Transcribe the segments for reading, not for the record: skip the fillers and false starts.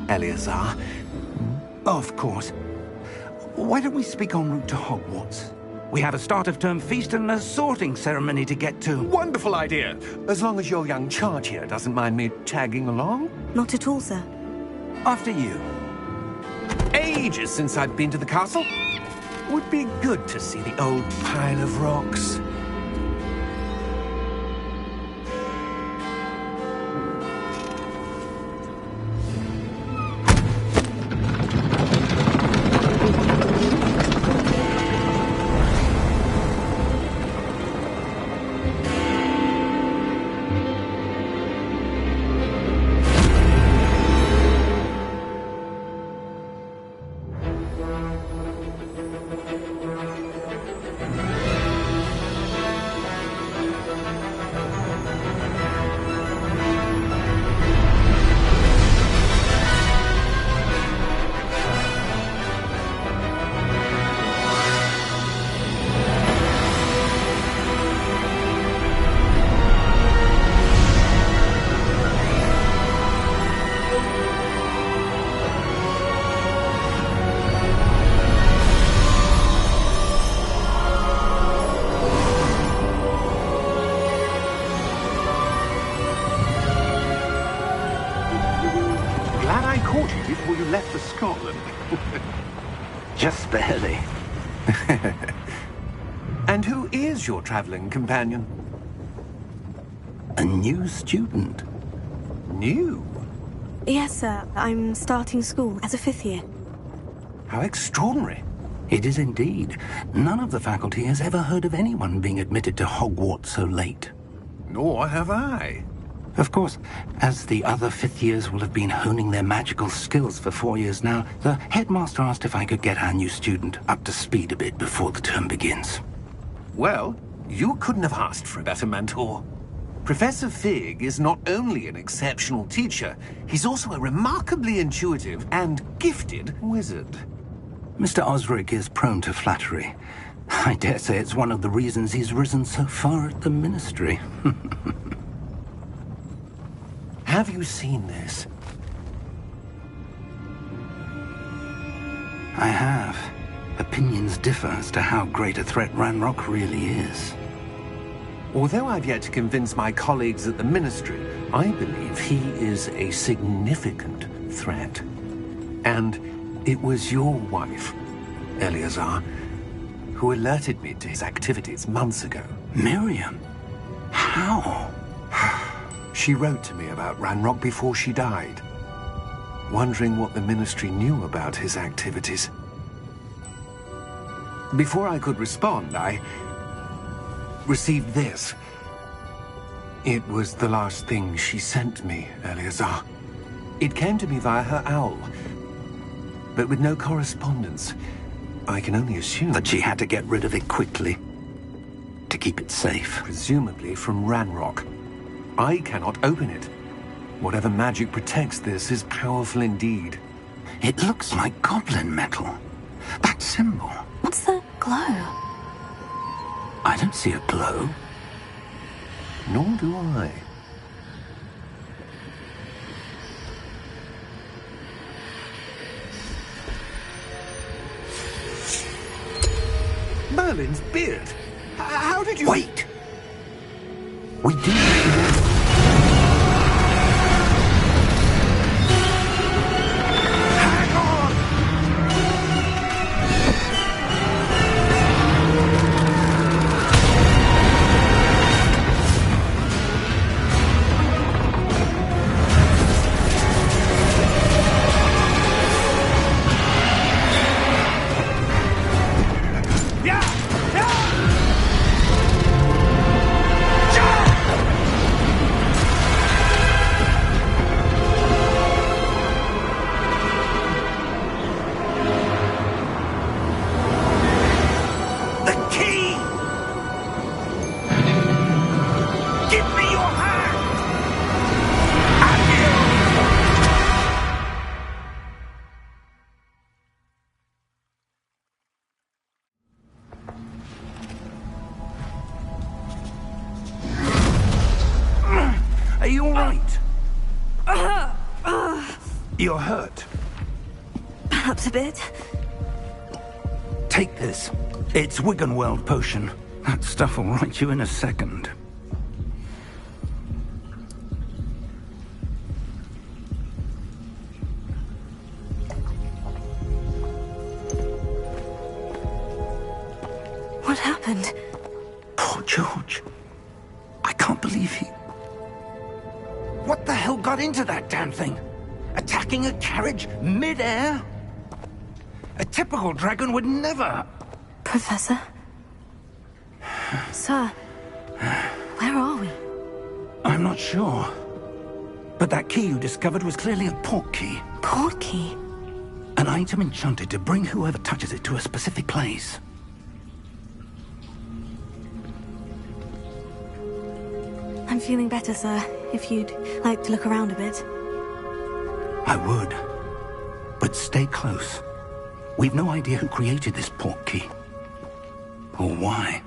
Eleazar. Of course. Why don't we speak en route to Hogwarts? We have a start-of-term feast and a sorting ceremony to get to. Wonderful idea! As long as your young charge here doesn't mind me tagging along. Not at all, sir. After you. Ages since I've been to the castle. Would be good to see the old pile of rocks. Before you left for Scotland. Just barely. And who is your traveling companion? A new student. New? Yes, sir. I'm starting school as a 5th year. How extraordinary. It is indeed. None of the faculty has ever heard of anyone being admitted to Hogwarts so late. Nor have I. Of course, as the other 5th years will have been honing their magical skills for 4 years now, the headmaster asked if I could get our new student up to speed a bit before the term begins. Well, you couldn't have asked for a better mentor. Professor Fig is not only an exceptional teacher, he's also a remarkably intuitive and gifted wizard. Mr. Osric is prone to flattery. I dare say it's one of the reasons he's risen so far at the Ministry. Have you seen this? I have. Opinions differ as to how great a threat Ranrock really is. Although I've yet to convince my colleagues at the Ministry, I believe he is a significant threat. And it was your wife, Eleazar, who alerted me to his activities months ago. Miriam? How? She wrote to me about Ranrock before she died, wondering what the Ministry knew about his activities. Before I could respond, I received this. It was the last thing she sent me, Eleazar. It came to me via her owl, but with no correspondence. I can only assume that she had to get rid of it quickly, to keep it safe. Presumably from Ranrock. I cannot open it. Whatever magic protects this is powerful indeed. It looks like goblin metal. That symbol. What's the glow? I don't see a glow. Nor do I. Merlin's beard. How did you... Wait! We do... you're hurt. Perhaps a bit. Take this. It's Wiggenweld potion. That stuff will right you in a second. What happened? Poor George. I can't believe he... What the hell got into that damn thing? Attacking a carriage mid-air? A typical dragon would never... Professor? Sir, where are we? I'm not sure. But that key you discovered was clearly a port key. Port key? An item enchanted to bring whoever touches it to a specific place. I'm feeling better, sir. If you'd like to look around a bit. I would. But stay close. We've no idea who created this port key. Or why.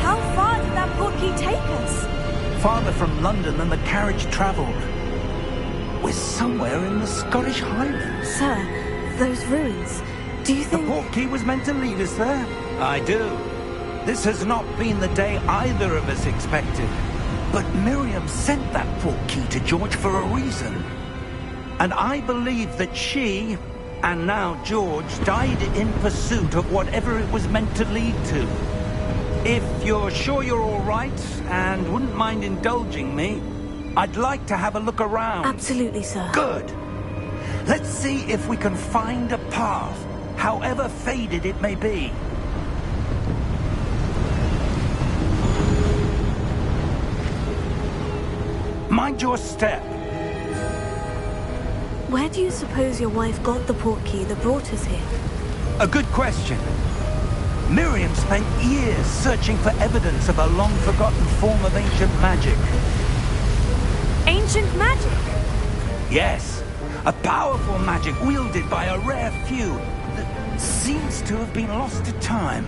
How far did that port key take us? Farther from London than the carriage travelled. We're somewhere in the Scottish Highlands. Sir, those ruins. Do you The think... port key was meant to lead us there? I do. This has not been the day either of us expected. But Miriam sent that port key to George for a reason. And I believe that she, and now George, died in pursuit of whatever it was meant to lead to. If you're sure you're all right, and wouldn't mind indulging me, I'd like to have a look around. Absolutely, sir. Good. Let's see if we can find a path, however faded it may be. Mind your step. Where do you suppose your wife got the port key that brought us here? A good question. Miriam spent years searching for evidence of a long-forgotten form of ancient magic. Ancient magic? Yes, a powerful magic wielded by a rare few that seems to have been lost to time.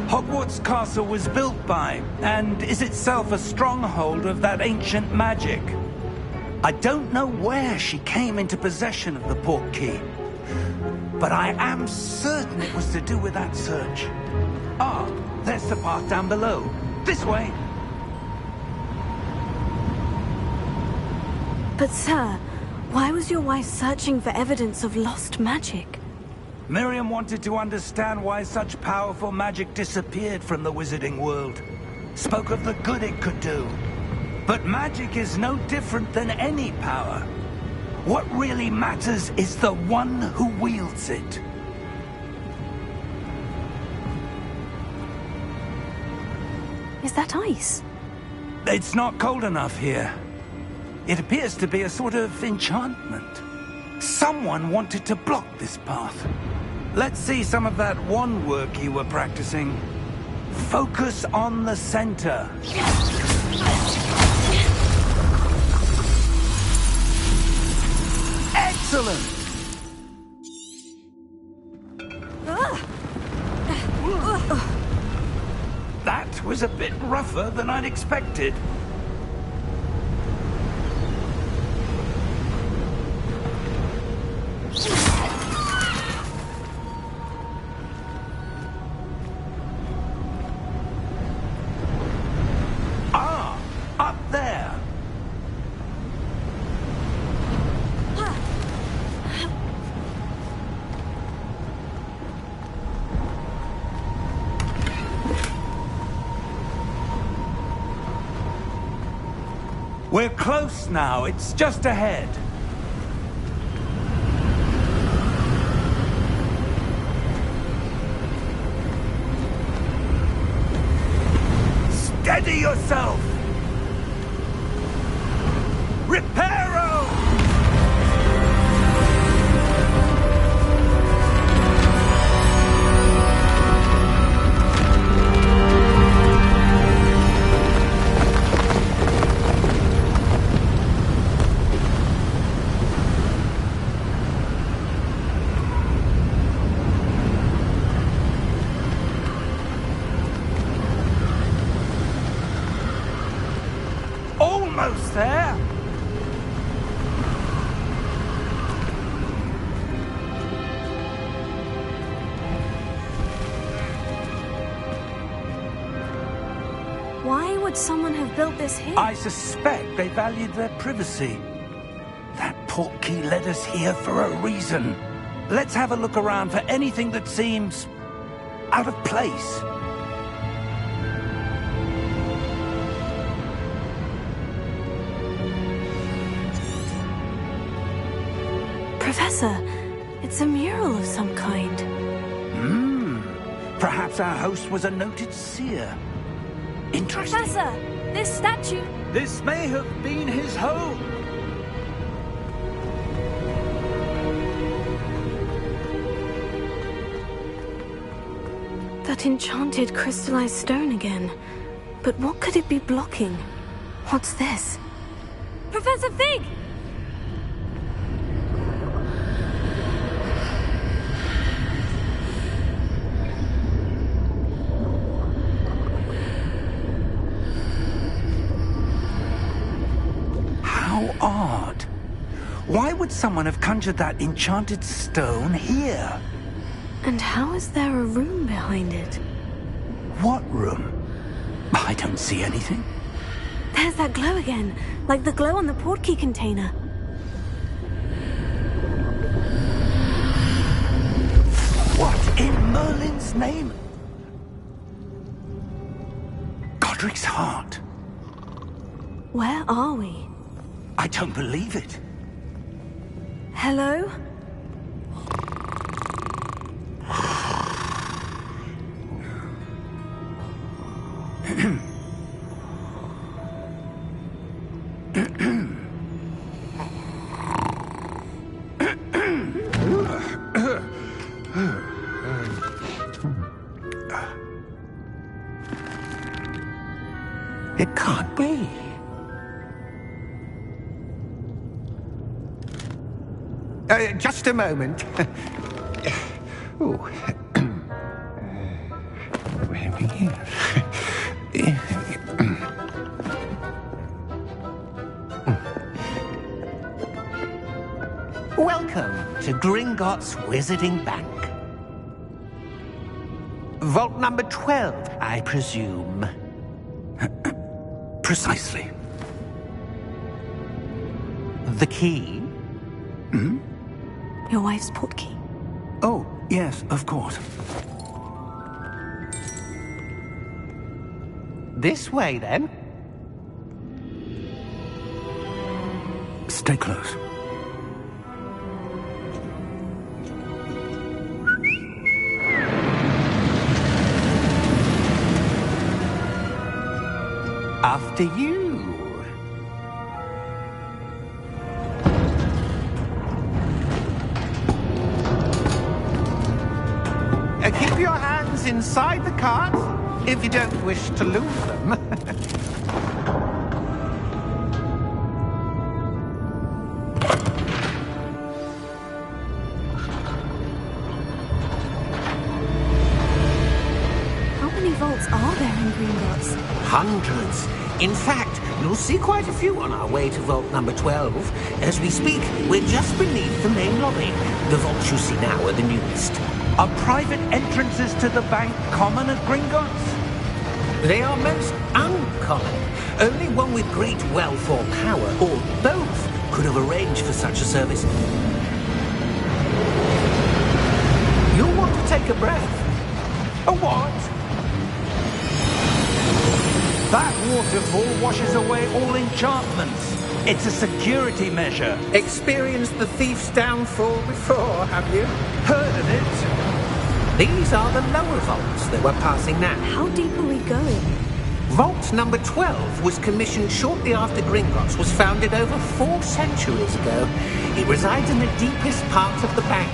Hogwarts Castle was built by, and is itself a stronghold of that ancient magic. I don't know where she came into possession of the port key, but I am certain it was to do with that search. Ah, there's the path down below. This way. But sir, why was your wife searching for evidence of lost magic? Miriam wanted to understand why such powerful magic disappeared from the wizarding world. Spoke of the good it could do. But magic is no different than any power. What really matters is the one who wields it. Is that ice? It's not cold enough here. It appears to be a sort of enchantment. Someone wanted to block this path. Let's see some of that wand work you were practicing. Focus on the center. Excellent! That was a bit rougher than I'd expected. Ah, up there. We're close now. It's just ahead. Steady yourself! Reparo! almost there. Why would someone have built this here? I suspect they valued their privacy. That portkey led us here for a reason. Let's have a look around for anything that seems out of place. Professor, it's a mural of some kind. Perhaps our host was a noted seer. Interesting. Professor, this statue... This may have been his home. That enchanted crystallized stone again. But what could it be blocking? What's this? Professor Fig! How odd. Why would someone have conjured that enchanted stone here? And how is there a room behind it? What room? I don't see anything. There's that glow again, like the glow on the portkey container. What in Merlin's name? Godric's heart. Where are we? I don't believe it. Hello? It can't be. Just a moment. Oh. Welcome to Gringotts Wizarding Bank. Vault number 12, I presume. Precisely. The key? Your wife's portkey. Oh, yes, of course. This way, then. Stay close. After you. Keep your hands inside the cart if you don't wish to lose them. How many vaults are there in Gringotts? Hundreds. In fact, you'll see quite a few on our way to vault number 12. As we speak, we're just beneath the main lobby. The vaults you see now are the newest. Are private entrances to the bank common at Gringotts? They are most uncommon. Only one with great wealth or power, or both, could have arranged for such a service. You'll want to take a breath. A what? That waterfall washes away all enchantments. It's a security measure. Experienced the thief's downfall before, have you? Heard of it? These are the lower vaults that we're passing now. How deep are we going? Vault number 12 was commissioned shortly after Gringotts was founded over 4 centuries ago. It resides in the deepest part of the bank.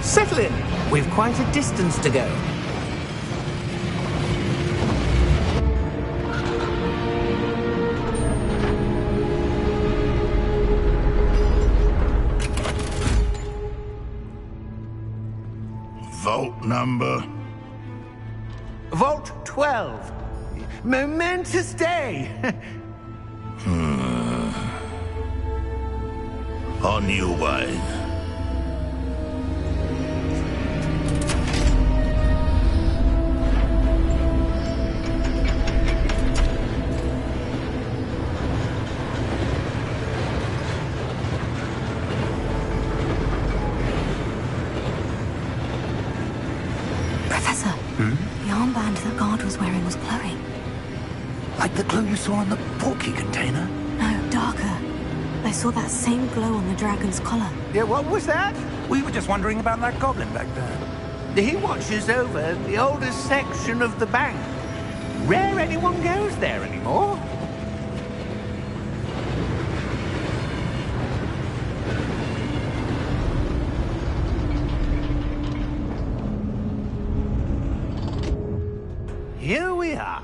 Settle in. We've quite a distance to go. Vault number? Vault 12. Momentous day. On you, wine. Professor, the armband the guard was wearing was glowing. Like the glow you saw in the portkey container? No, darker. I saw that same glow on the dragon's collar. Yeah, what was that? We were just wondering about that goblin back there. He watches over the oldest section of the bank. Rare anyone goes there anymore. Here we are.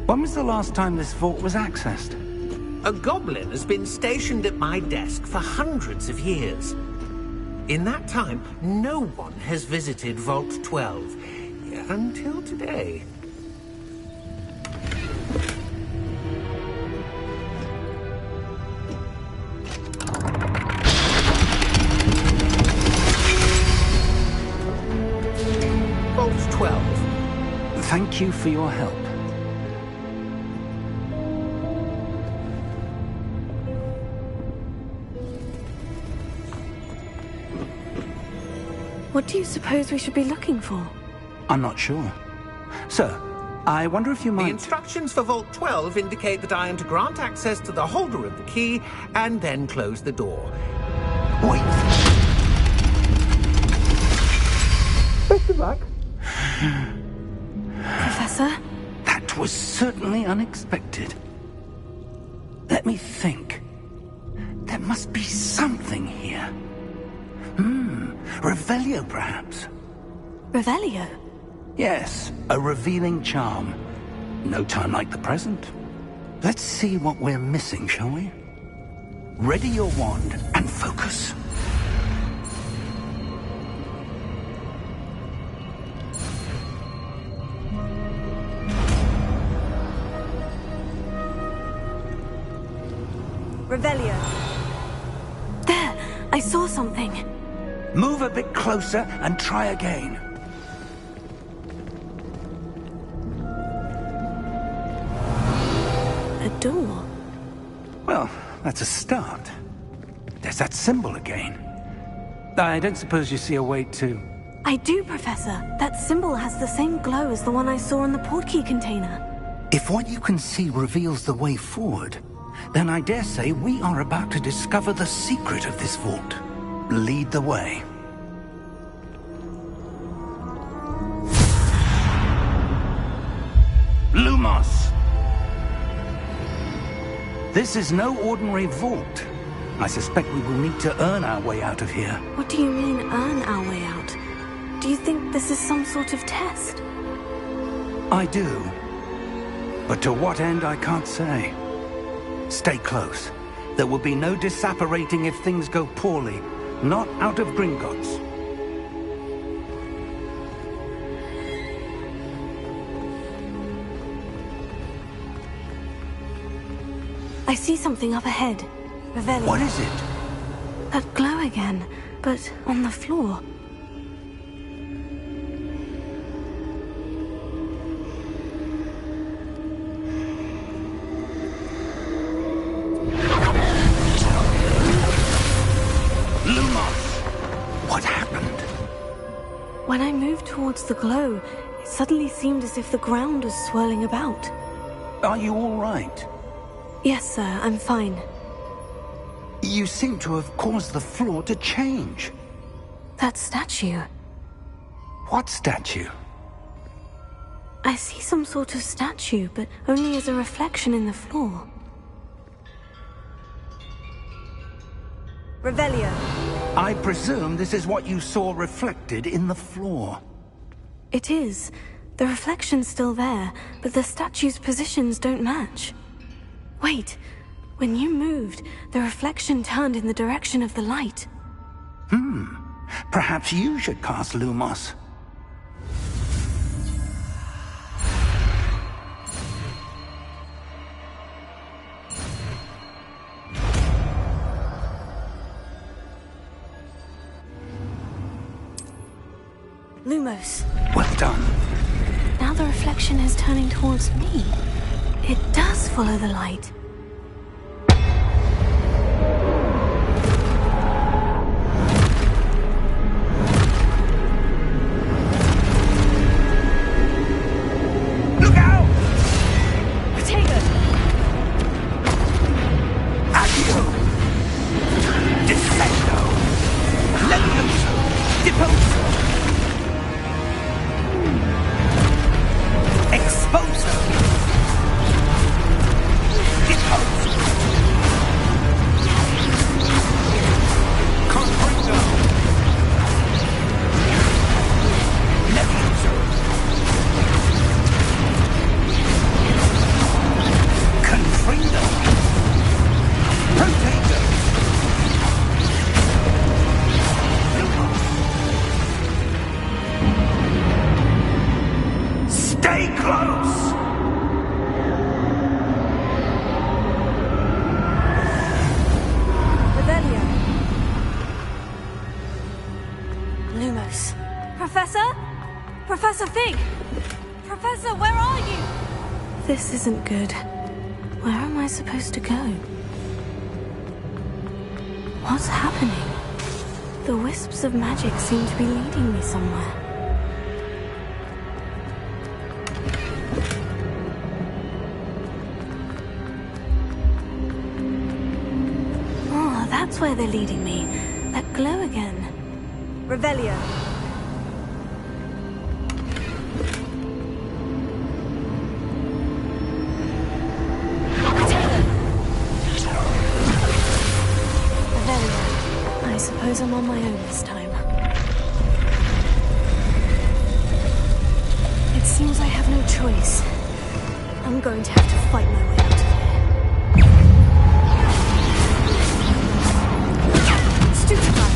When was the last time this vault was accessed? A goblin has been stationed at my desk for hundreds of years. In that time, no one has visited Vault 12. Until today. Vault 12. Thank you for your help. What do you suppose we should be looking for? I'm not sure. Sir, I wonder if you might... The instructions for Vault 12 indicate that I am to grant access to the holder of the key and then close the door. Wait. Best of luck. Professor? That was certainly unexpected. Let me think. There must be something here. Revelio, perhaps? Revelio? Yes, a revealing charm. No time like the present. Let's see what we're missing, shall we? Ready your wand and focus. Revelio. There! I saw something. Move a bit closer and try again. A door? Well, that's a start. There's that symbol again. I don't suppose you see a way to... I do, Professor. That symbol has the same glow as the one I saw in the portkey container. If what you can see reveals the way forward, then I dare say we are about to discover the secret of this vault. Lead the way. Lumos! This is no ordinary vault. I suspect we will need to earn our way out of here. What do you mean, earn our way out? Do you think this is some sort of test? I do. But to what end, I can't say. Stay close. There will be no disapparating if things go poorly. Not out of Gringotts. I see something up ahead. Revelio. What is it? That glow again, but on the floor. What happened? When I moved towards the glow, it suddenly seemed as if the ground was swirling about. Are you all right? Yes, sir, I'm fine. You seem to have caused the floor to change. That statue. What statue? I see some sort of statue, but only as a reflection in the floor. Revelio. I presume this is what you saw reflected in the floor. It is. The reflection's still there, but the statue's positions don't match. Wait. When you moved, the reflection turned in the direction of the light. Perhaps you should cast Lumos. Lumos. Well done. Now the reflection is turning towards me. It does follow the light. Look out! Protego! Accio! Defendo! Levioso! Deposo! Exposo! Deposo! Confringo! Levioso! Confringo! Protego! Stay close! Revelio. Lumos. Professor? Professor Fig! Professor, where are you? This isn't good. Where am I supposed to go? What's happening? The wisps of magic seem to be leading me somewhere. Oh, that's where they're leading me. That glow again. Revelio. Revelio. I suppose I'm on my own this time. It seems I have no choice. I'm going to have to fight my way out of here. Stupefy!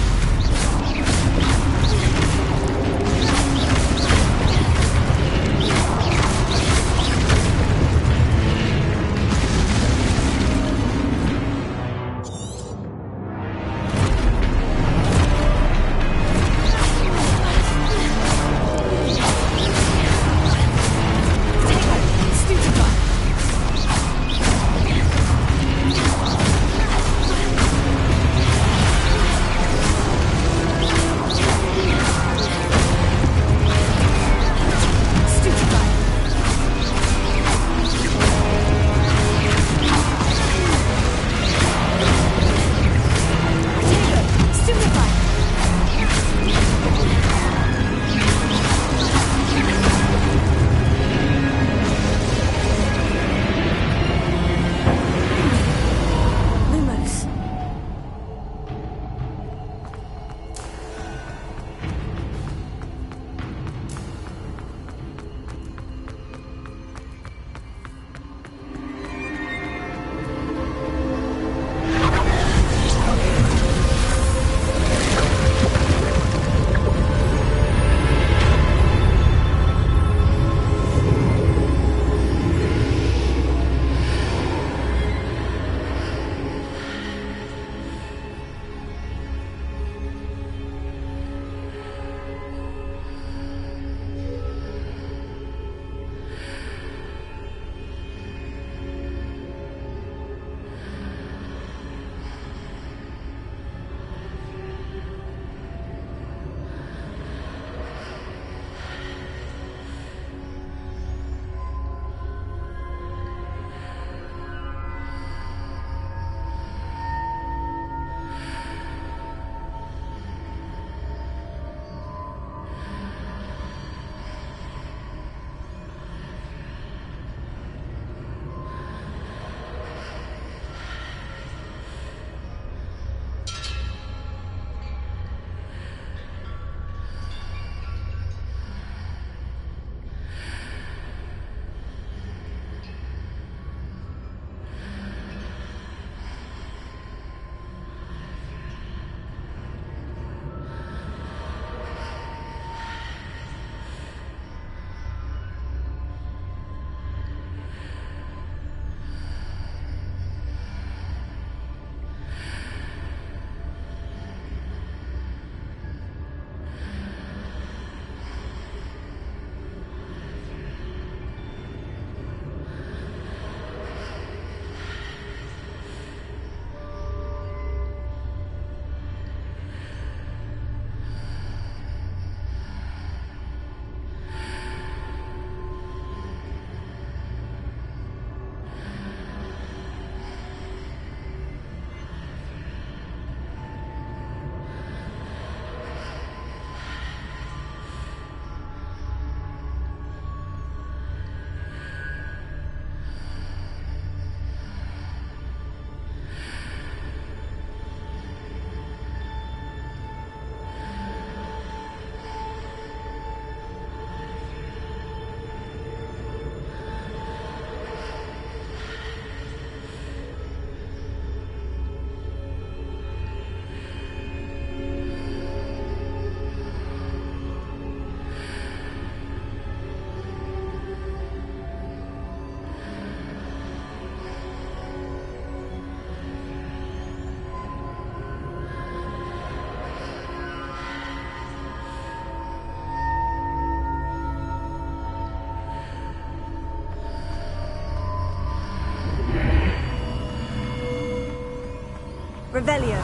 Revelio.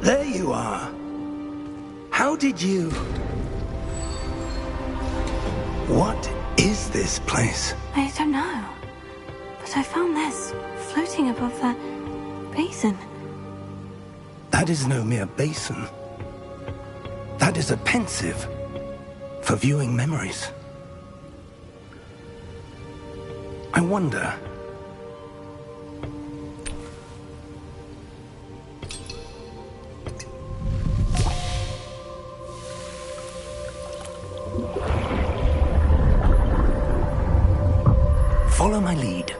There you are. How did you... What is this place? I don't know. But I found this floating above that basin. That is no mere basin. That is a pensive for viewing memories. I wonder... Follow my lead.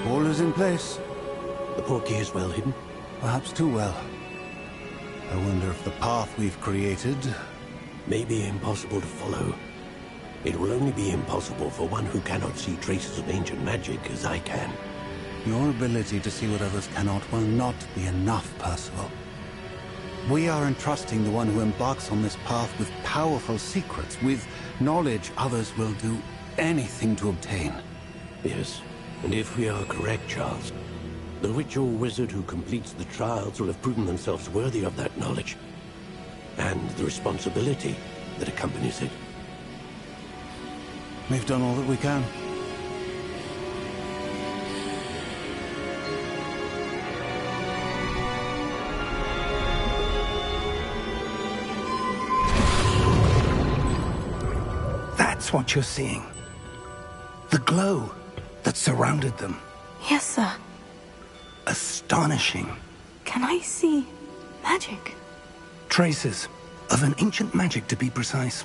All is in place. The portkey is well hidden. Perhaps too well. I wonder if the path we've created... May be impossible to follow. It will only be impossible for one who cannot see traces of ancient magic as I can. Your ability to see what others cannot will not be enough, Percival. We are entrusting the one who embarks on this path with powerful secrets, with knowledge others will do anything to obtain. Yes, and if we are correct, Charles, the witch or wizard who completes the trials will have proven themselves worthy of that knowledge, and the responsibility that accompanies it. We've done all that we can. That's what you're seeing. The glow that surrounded them. Yes, sir. Astonishing. Can I see magic? Traces of an ancient magic, to be precise.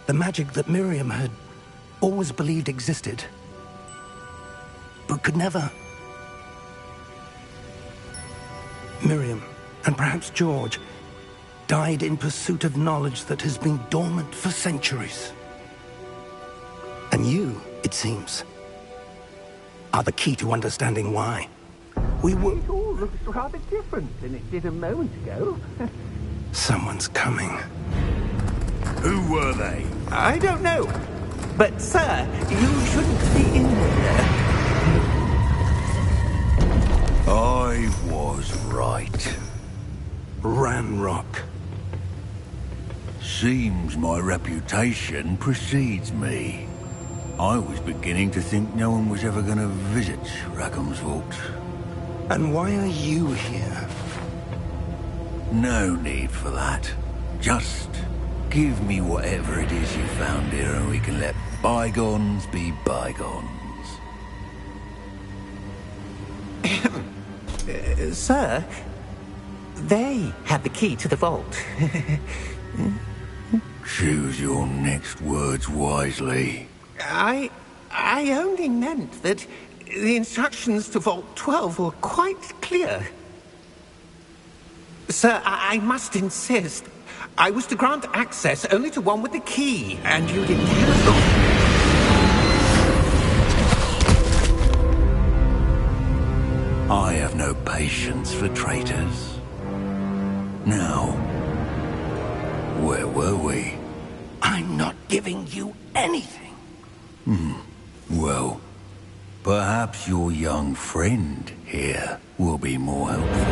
The magic that Miriam had always believed existed, but could never. Miriam, and perhaps George, died in pursuit of knowledge that has been dormant for centuries. And you, it seems, are the key to understanding why. We will... It all looks rather different than it did a moment ago. Someone's coming. Who were they? I don't know. But, sir, you shouldn't be in here. I was right. Ranrock. Seems my reputation precedes me. I was beginning to think no one was ever going to visit Rackham's vault. And why are you here? No need for that. Just give me whatever it is you found here and we can let bygones be bygones. Sir, they had the key to the vault. Choose your next words wisely. I only meant that the instructions to Vault 12 were quite clear. Sir, I must insist. I was to grant access only to one with the key, and you didn't have I have no patience for traitors. Now, where were we? I'm not giving you anything. Well, perhaps your young friend here will be more helpful.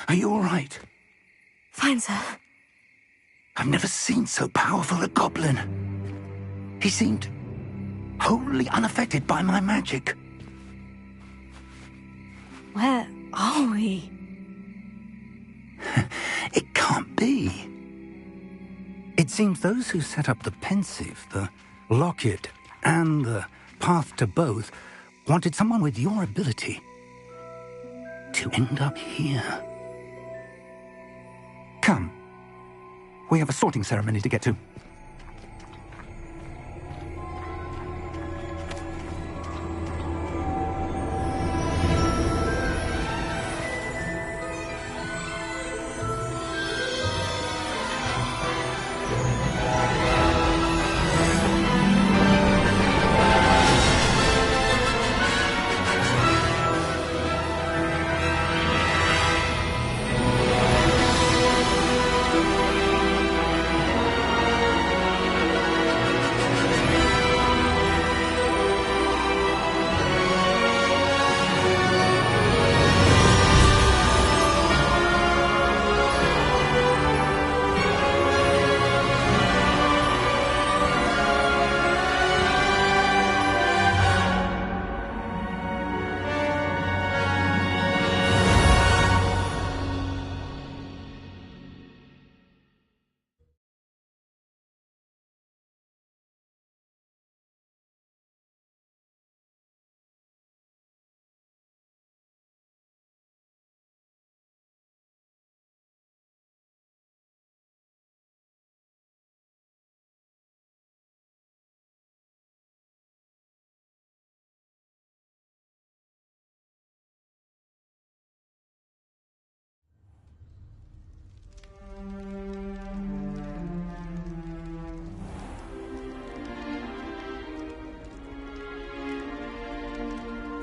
Are you all right? Fine, sir. I've never seen so powerful a goblin. He seemed wholly unaffected by my magic. Where are we? It can't be. It seems those who set up the pensive, the locket, and the path to both wanted someone with your ability to end up here. Come. We have a sorting ceremony to get to.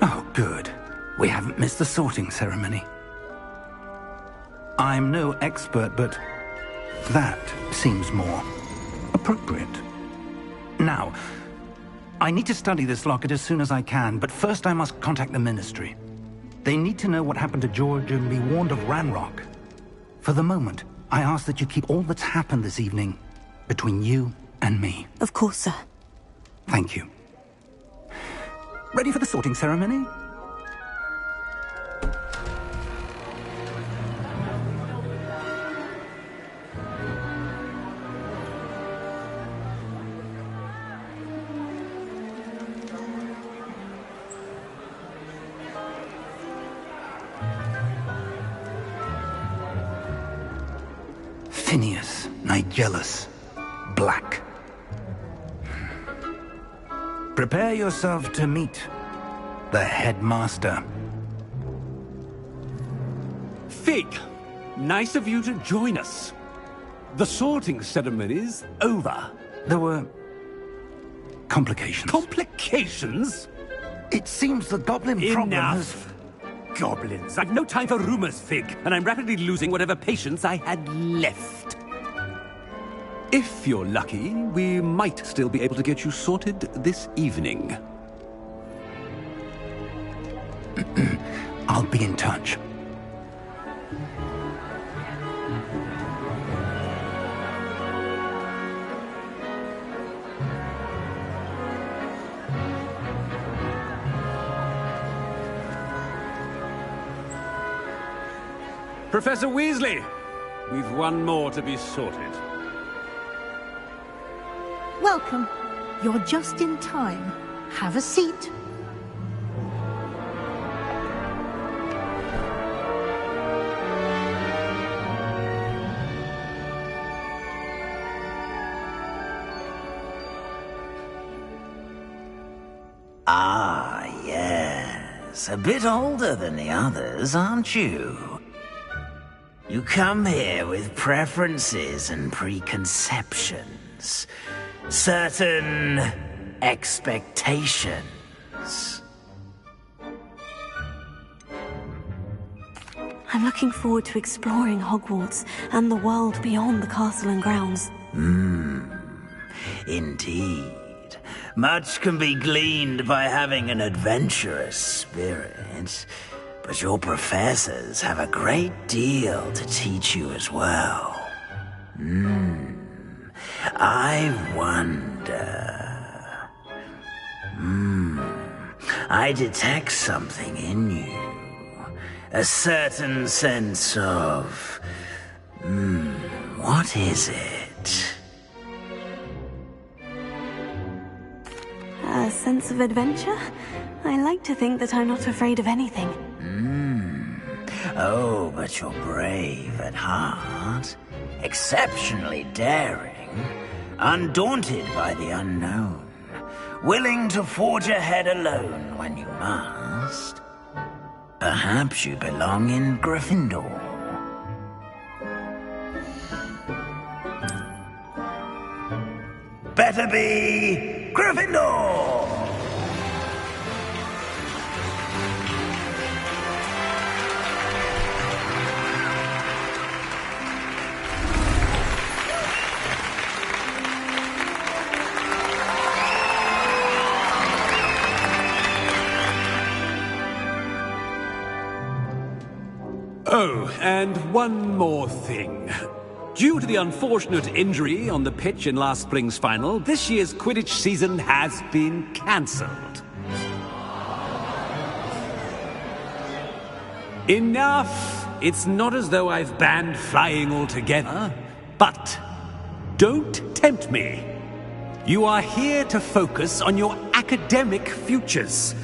Oh, good. We haven't missed the sorting ceremony. I'm no expert, but that seems more appropriate. Now, I need to study this locket as soon as I can, but first I must contact the Ministry. They need to know what happened to George and be warned of Ranrock. For the moment, I ask that you keep all that's happened this evening between you and me. Of course, sir. Thank you. Ready for the sorting ceremony? Phineas, Nigellus, Black. Prepare yourself to meet the headmaster. Fig, nice of you to join us. The sorting ceremony's over. There were complications. Complications? It seems the goblin problem has... Enough! Goblins. I've no time for rumors, Fig, and I'm rapidly losing whatever patience I had left. If you're lucky, we might still be able to get you sorted this evening. I'll be in touch. Professor Weasley, we've one more to be sorted. Welcome. You're just in time. Have a seat. Ah, yes. A bit older than the others, aren't you? You come here with preferences and preconceptions. Certain expectations. I'm looking forward to exploring Hogwarts and the world beyond the castle and grounds. Indeed. Much can be gleaned by having an adventurous spirit. but your professors have a great deal to teach you as well. I wonder... I detect something in you. A certain sense of... what is it? A sense of adventure? I like to think that I'm not afraid of anything. Oh, but you're brave at heart. Exceptionally daring. Undaunted by the unknown. Willing to forge ahead alone when you must. Perhaps you belong in Gryffindor. Better be Gryffindor! Oh, and one more thing. Due to the unfortunate injury on the pitch in last spring's final, this year's Quidditch season has been cancelled. Enough! It's not as though I've banned flying altogether, but don't tempt me. You are here to focus on your academic futures.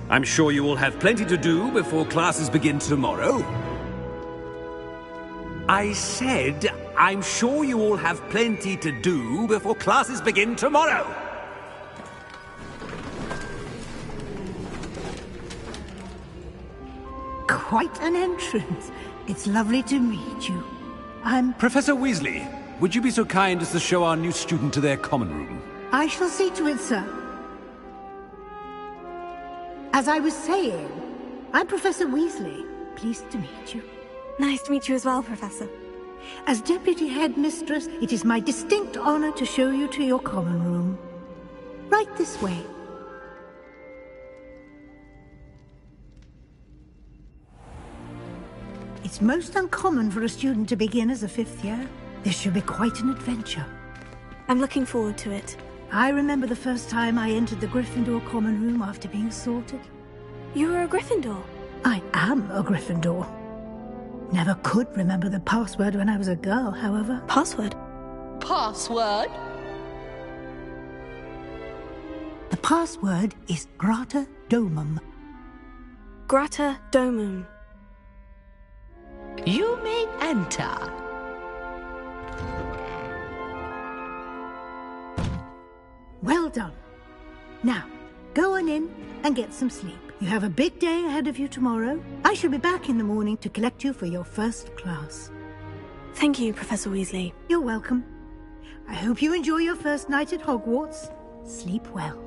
I'm sure you will have plenty to do before classes begin tomorrow. I said, I'm sure you all have plenty to do before classes begin tomorrow. Quite an entrance. It's lovely to meet you. I'm... Professor Weasley, would you be so kind as to show our new student to their common room? I shall see to it, sir. As I was saying, I'm Professor Weasley. Pleased to meet you. Nice to meet you as well, Professor. As Deputy Headmistress, it is my distinct honor to show you to your common room. Right this way. It's most uncommon for a student to begin as a fifth year. This should be quite an adventure. I'm looking forward to it. I remember the first time I entered the Gryffindor common room after being sorted. You were a Gryffindor? I am a Gryffindor. Never could remember the password when I was a girl, however. Password? Password? The password is Grata Domum. Grata Domum. You may enter. Well done. Now, go on in and get some sleep. You have a big day ahead of you tomorrow. I shall be back in the morning to collect you for your first class. Thank you, Professor Weasley. You're welcome. I hope you enjoy your first night at Hogwarts. Sleep well.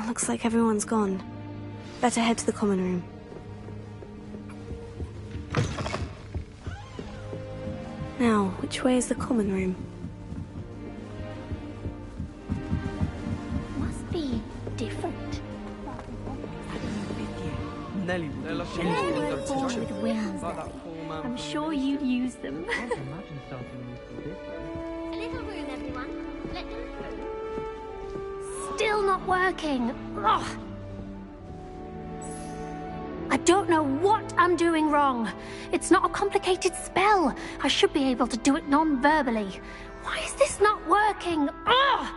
Looks like everyone's gone. Better head to the common room. Now, which way is the common room? Must be different. Nelly With wings, Nelly. I'm sure you'd use them. I can't imagine starting a new school this way. A little room, everyone. Let them through. Still not working. Ugh. I don't know what I'm doing wrong. It's not a complicated spell. I should be able to do it non-verbally. Why is this not working? Ugh.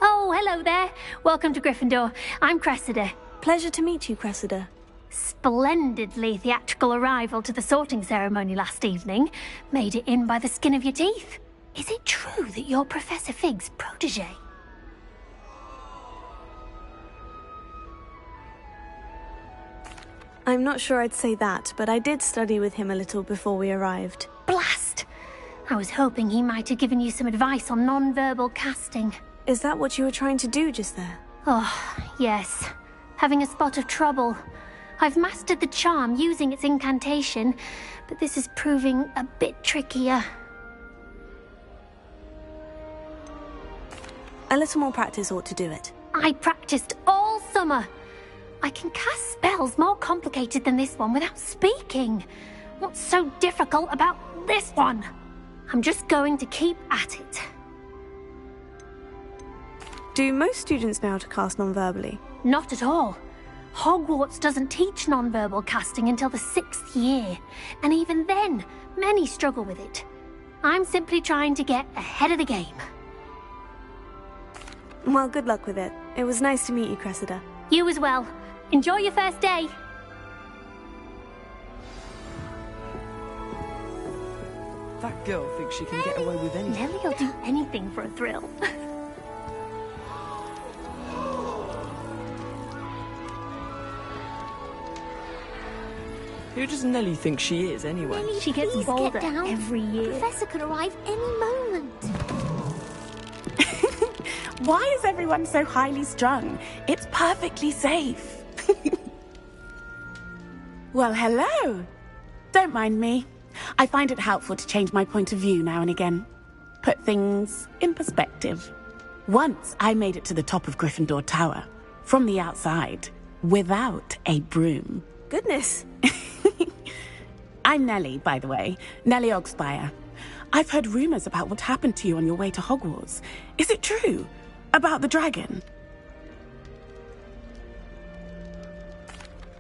Oh, hello there. Welcome to Gryffindor. I'm Cressida. Pleasure to meet you, Cressida. Splendidly theatrical arrival to the sorting ceremony last evening. Made it in by the skin of your teeth. Is it true that you're Professor Fig's protege? I'm not sure I'd say that, but I did study with him a little before we arrived. Blast! I was hoping he might have given you some advice on non-verbal casting. Is that what you were trying to do just there? Oh, yes. Having a spot of trouble. I've mastered the charm using its incantation, but this is proving a bit trickier. A little more practice ought to do it. I practiced all summer. I can cast spells more complicated than this one without speaking. What's so difficult about this one? I'm just going to keep at it. Do most students know how to cast non-verbally? Not at all. Hogwarts doesn't teach non-verbal casting until the 6th year, and even then, many struggle with it. I'm simply trying to get ahead of the game. Well, good luck with it. It was nice to meet you, Cressida. You as well. Enjoy your first day. That girl thinks she can get away with anything. Nelly'll do anything for a thrill. Who does Nelly think she is, anyway? Nelly, she gets bolder every year. Professor could arrive any moment. Why is everyone so highly strung? It's perfectly safe. Well, hello. Don't mind me. I find it helpful to change my point of view now and again. Put things in perspective. Once I made it to the top of Gryffindor Tower, from the outside, without a broom. Goodness. I'm Nelly, by the way. Nelly Ogspire. I've heard rumors about what happened to you on your way to Hogwarts. Is it true? About the dragon?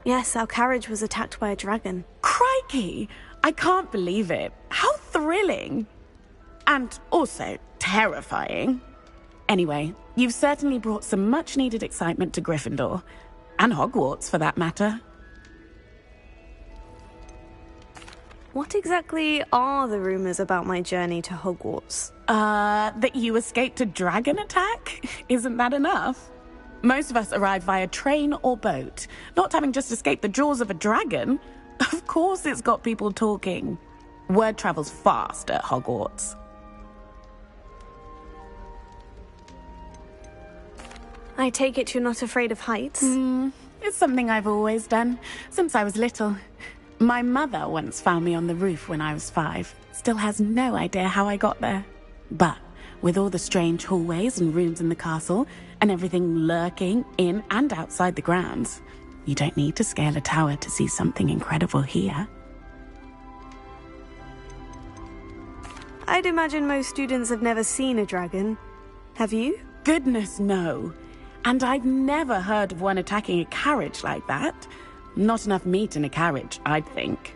Yes, our carriage was attacked by a dragon. Crikey! I can't believe it. How thrilling! And also terrifying. Anyway, you've certainly brought some much-needed excitement to Gryffindor. And Hogwarts, for that matter. What exactly are the rumors about my journey to Hogwarts? That you escaped a dragon attack? Isn't that enough? Most of us arrive via train or boat, not having just escaped the jaws of a dragon. Of course it's got people talking. Word travels fast at Hogwarts. I take it you're not afraid of heights? It's something I've always done, since I was little. My mother once found me on the roof when I was 5. Still has no idea how I got there. But with all the strange hallways and rooms in the castle, and everything lurking in and outside the grounds, you don't need to scale a tower to see something incredible here. I'd imagine most students have never seen a dragon. Have you? Goodness, no. And I've never heard of one attacking a carriage like that. Not enough meat in a carriage, I'd think.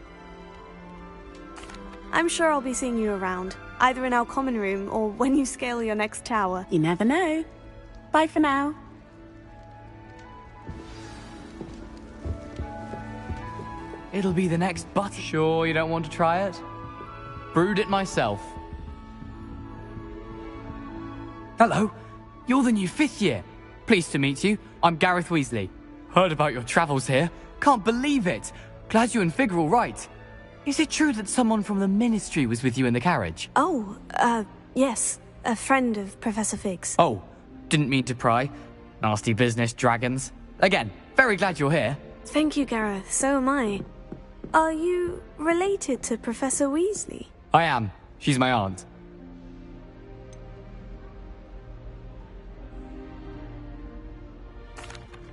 I'm sure I'll be seeing you around, either in our common room or when you scale your next tower. You never know. Bye for now. It'll be the next butter. Sure you don't want to try it? Brewed it myself. Hello, you're the new 5th year. Pleased to meet you. I'm Gareth Weasley. Heard about your travels here. Can't believe it. Glad you and Fig are all right. Is it true that someone from the Ministry was with you in the carriage? Oh, yes. A friend of Professor Fig's. Oh, didn't mean to pry. Nasty business, dragons. Again, very glad you're here. Thank you, Gareth. So am I. Are you related to Professor Weasley? I am. She's my aunt.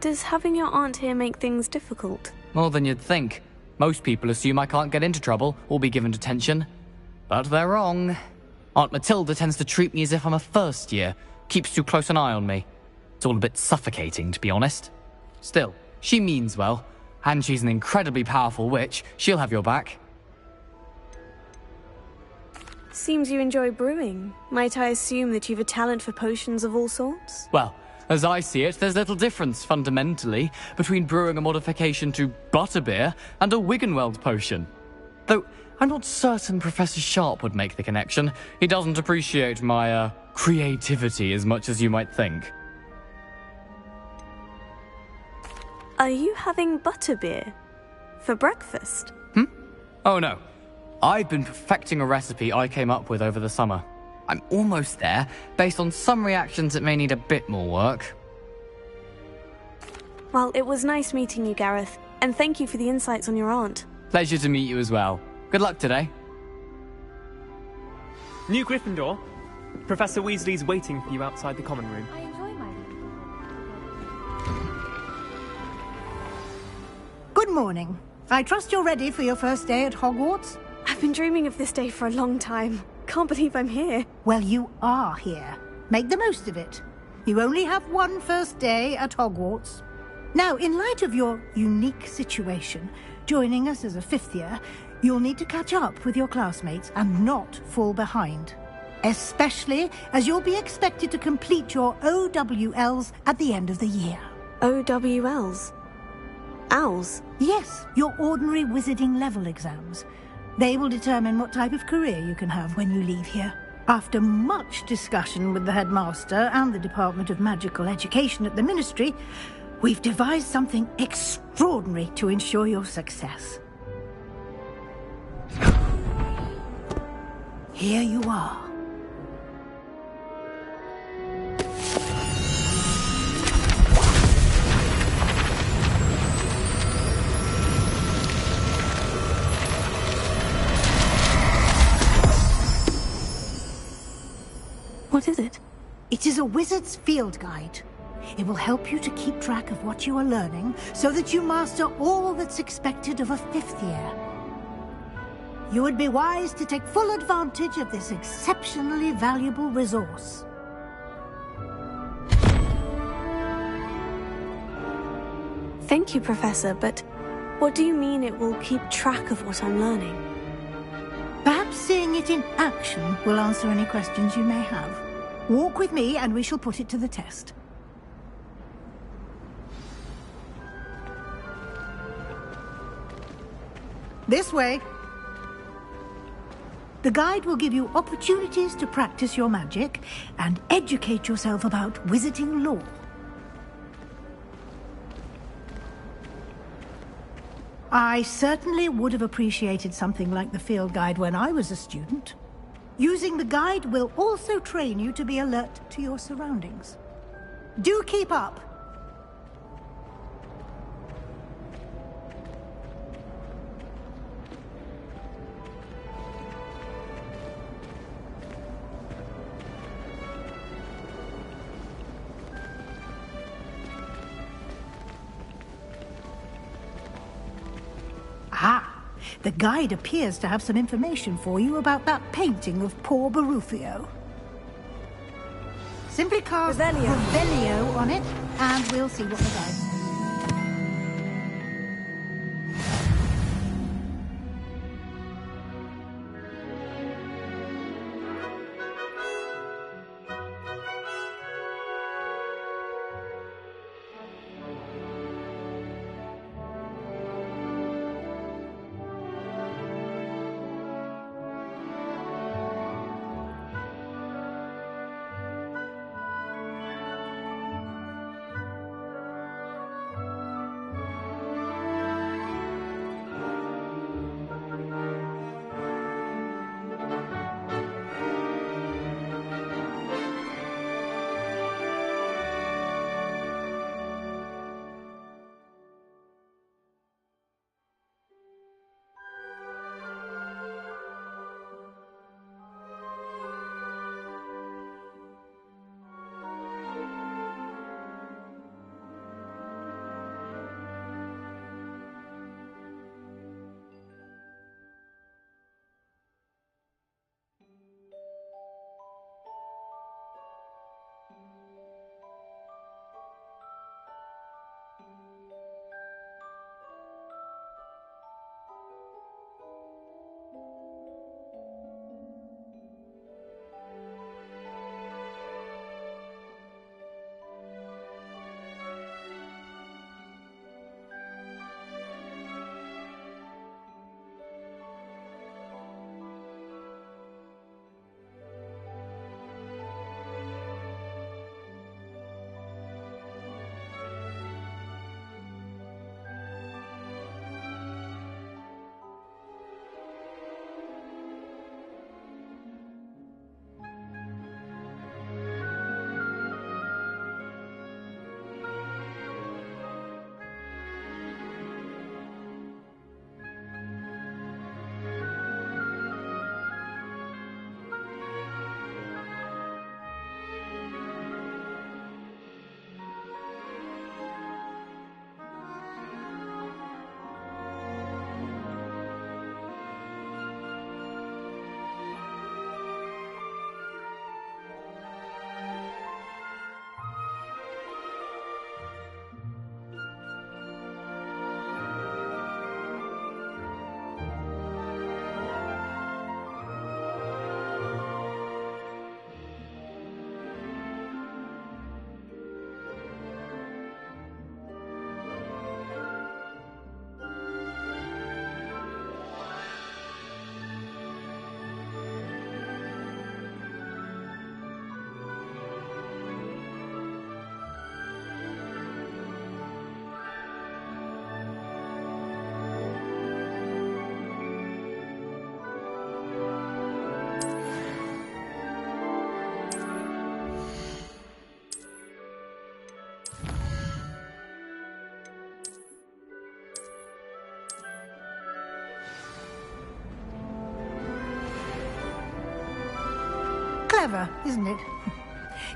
Does having your aunt here make things difficult? More than you'd think. Most people assume I can't get into trouble or be given detention. But they're wrong. Aunt Matilda tends to treat me as if I'm a first year. Keeps too close an eye on me. It's all a bit suffocating, to be honest. Still, she means well. And she's an incredibly powerful witch. She'll have your back. Seems you enjoy brewing. Might I assume that you've a talent for potions of all sorts? Well, as I see it, there's little difference, fundamentally, between brewing a modification to butterbeer and a Wiggenweld potion. Though, I'm not certain Professor Sharp would make the connection. He doesn't appreciate my, creativity as much as you might think. Are you having butterbeer? For breakfast? Oh no. I've been perfecting a recipe I came up with over the summer. I'm almost there, based on some reactions that may need a bit more work. Well, it was nice meeting you, Gareth, and thank you for the insights on your aunt. Pleasure to meet you as well. Good luck today. New Gryffindor. Professor Weasley's waiting for you outside the common room. I enjoy my... Good morning. I trust you're ready for your first day at Hogwarts? I've been dreaming of this day for a long time. Can't believe I'm here. Well, you are here. Make the most of it. You only have one first day at Hogwarts. Now, in light of your unique situation, joining us as a fifth year, you'll need to catch up with your classmates and not fall behind. Especially as you'll be expected to complete your OWLs at the end of the year. OWLs? Owls? Yes, your ordinary wizarding level exams. They will determine what type of career you can have when you leave here. After much discussion with the headmaster and the Department of Magical Education at the Ministry, we've devised something extraordinary to ensure your success. Here you are. What is it? It is a wizard's field guide. It will help you to keep track of what you are learning so that you master all that's expected of a fifth year. You would be wise to take full advantage of this exceptionally valuable resource. Thank you, Professor, but what do you mean it will keep track of what I'm learning? Perhaps seeing it in action will answer any questions you may have. Walk with me and we shall put it to the test. This way. The guide will give you opportunities to practice your magic and educate yourself about wizarding lore. I certainly would have appreciated something like the field guide when I was a student. Using the guide will also train you to be alert to your surroundings. Do keep up! The guide appears to have some information for you about that painting of poor Barufio. Simply cast Revelio on it, and we'll see what the guide says. Clever, isn't it?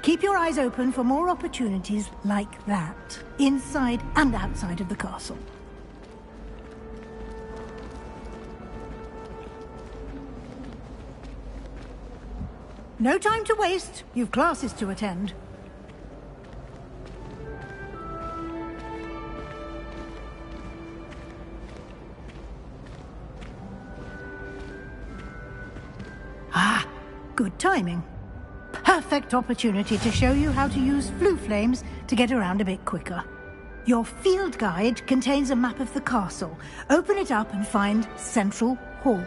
Keep your eyes open for more opportunities like that, inside and outside of the castle. No time to waste. You've classes to attend. Ah, good timing. Perfect opportunity to show you how to use flue flames to get around a bit quicker. Your field guide contains a map of the castle. Open it up and find Central Hall.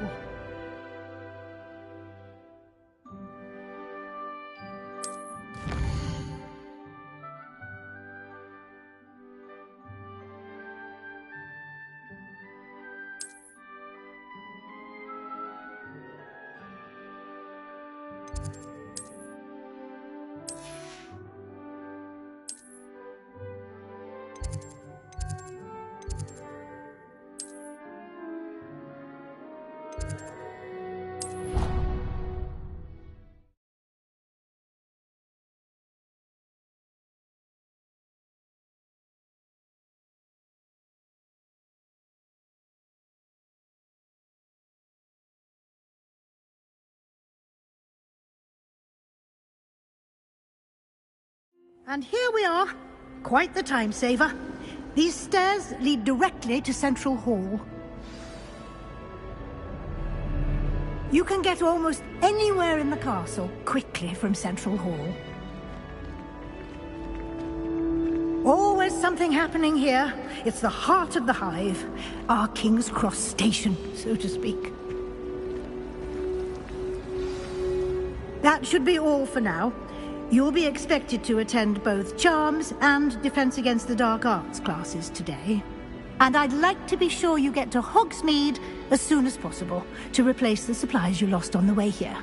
And here we are. Quite the time saver. These stairs lead directly to Central Hall. You can get almost anywhere in the castle quickly from Central Hall. Always something happening here. It's the heart of the hive. Our King's Cross station, so to speak. That should be all for now. You'll be expected to attend both Charms and Defense Against the Dark Arts classes today. And I'd like to be sure you get to Hogsmeade as soon as possible to replace the supplies you lost on the way here.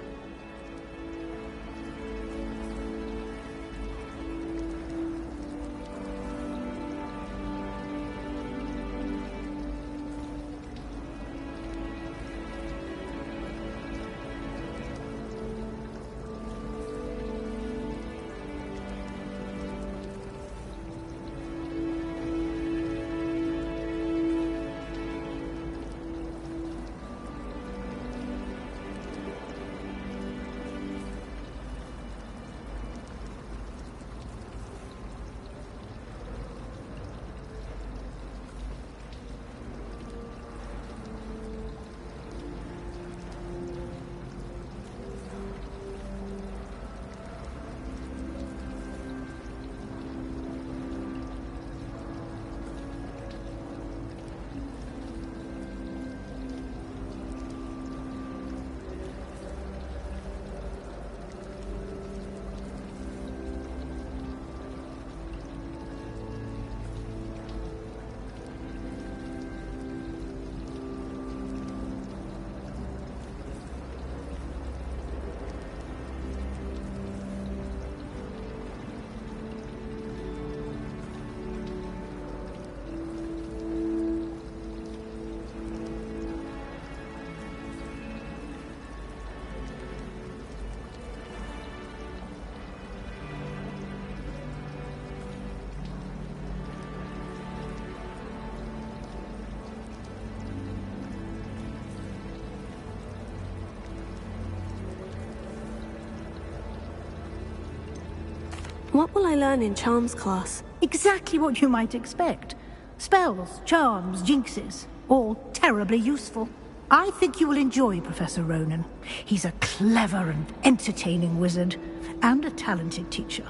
What will I learn in Charms class? Exactly what you might expect. Spells, charms, jinxes, all terribly useful. I think you will enjoy Professor Ronan. He's a clever and entertaining wizard, and a talented teacher.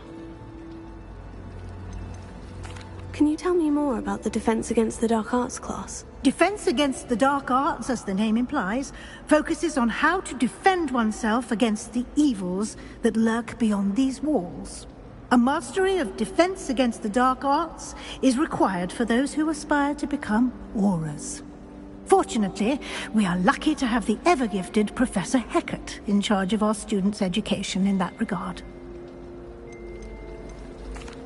Can you tell me more about the Defense Against the Dark Arts class? Defense Against the Dark Arts, as the name implies, focuses on how to defend oneself against the evils that lurk beyond these walls. A mastery of Defense Against the Dark Arts is required for those who aspire to become Aurors. Fortunately, we are lucky to have the ever-gifted Professor Hecat in charge of our students' education in that regard.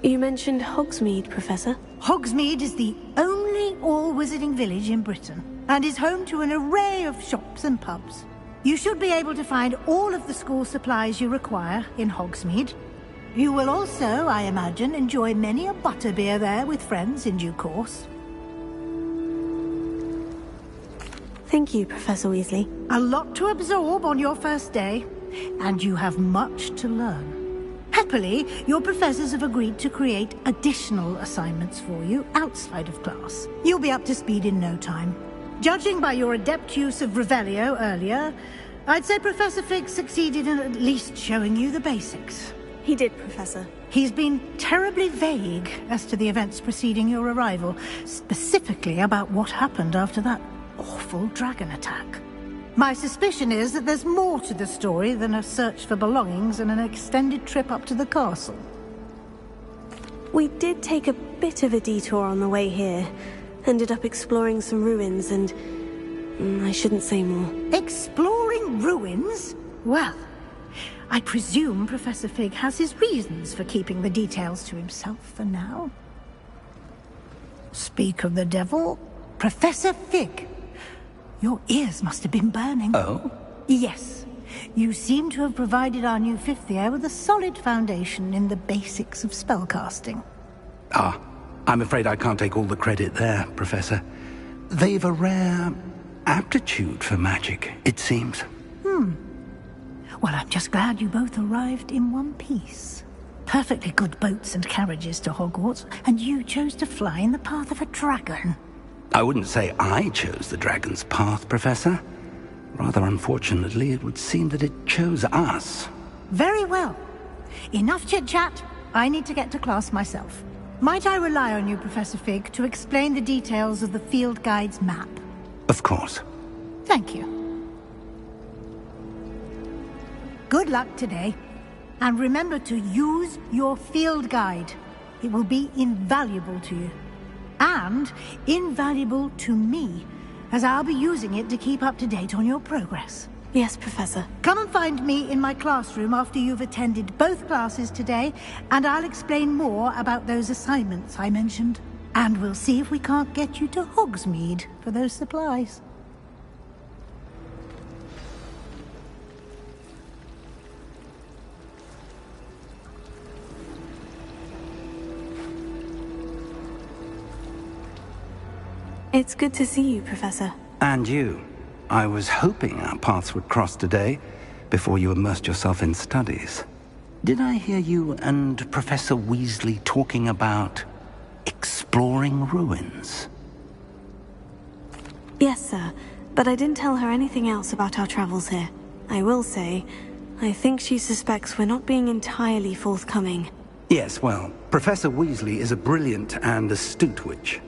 You mentioned Hogsmeade, Professor. Hogsmeade is the only all-wizarding village in Britain, and is home to an array of shops and pubs. You should be able to find all of the school supplies you require in Hogsmeade. You will also, I imagine, enjoy many a butterbeer there with friends in due course. Thank you, Professor Weasley. A lot to absorb on your first day, and you have much to learn. Happily, your professors have agreed to create additional assignments for you outside of class. You'll be up to speed in no time. Judging by your adept use of Revelio earlier, I'd say Professor Fig succeeded in at least showing you the basics. He did, Professor. He's been terribly vague as to the events preceding your arrival, specifically about what happened after that awful dragon attack. My suspicion is that there's more to the story than a search for belongings and an extended trip up to the castle. We did take a bit of a detour on the way here. Ended up exploring some ruins and... I shouldn't say more. Exploring ruins? Well, I presume Professor Fig has his reasons for keeping the details to himself for now. Speak of the devil, Professor Fig. Your ears must have been burning. Oh? Yes. You seem to have provided our new fifth year with a solid foundation in the basics of spellcasting. Ah, I'm afraid I can't take all the credit there, Professor. They've a rare aptitude for magic, it seems. Well, I'm just glad you both arrived in one piece. Perfectly good boats and carriages to Hogwarts, and you chose to fly in the path of a dragon. I wouldn't say I chose the dragon's path, Professor. Rather unfortunately, it would seem that it chose us. Very well. Enough chit-chat. I need to get to class myself. Might I rely on you, Professor Fig, to explain the details of the field guide's map? Of course. Thank you. Good luck today. And remember to use your field guide. It will be invaluable to you. And invaluable to me, as I'll be using it to keep up to date on your progress. Yes, Professor. Come and find me in my classroom after you've attended both classes today, and I'll explain more about those assignments I mentioned. And we'll see if we can't get you to Hogsmeade for those supplies. It's good to see you, Professor. And you. I was hoping our paths would cross today, before you immersed yourself in studies. Did I hear you and Professor Weasley talking about exploring ruins? Yes, sir. But I didn't tell her anything else about our travels here. I will say, I think she suspects we're not being entirely forthcoming. Yes, well, Professor Weasley is a brilliant and astute witch.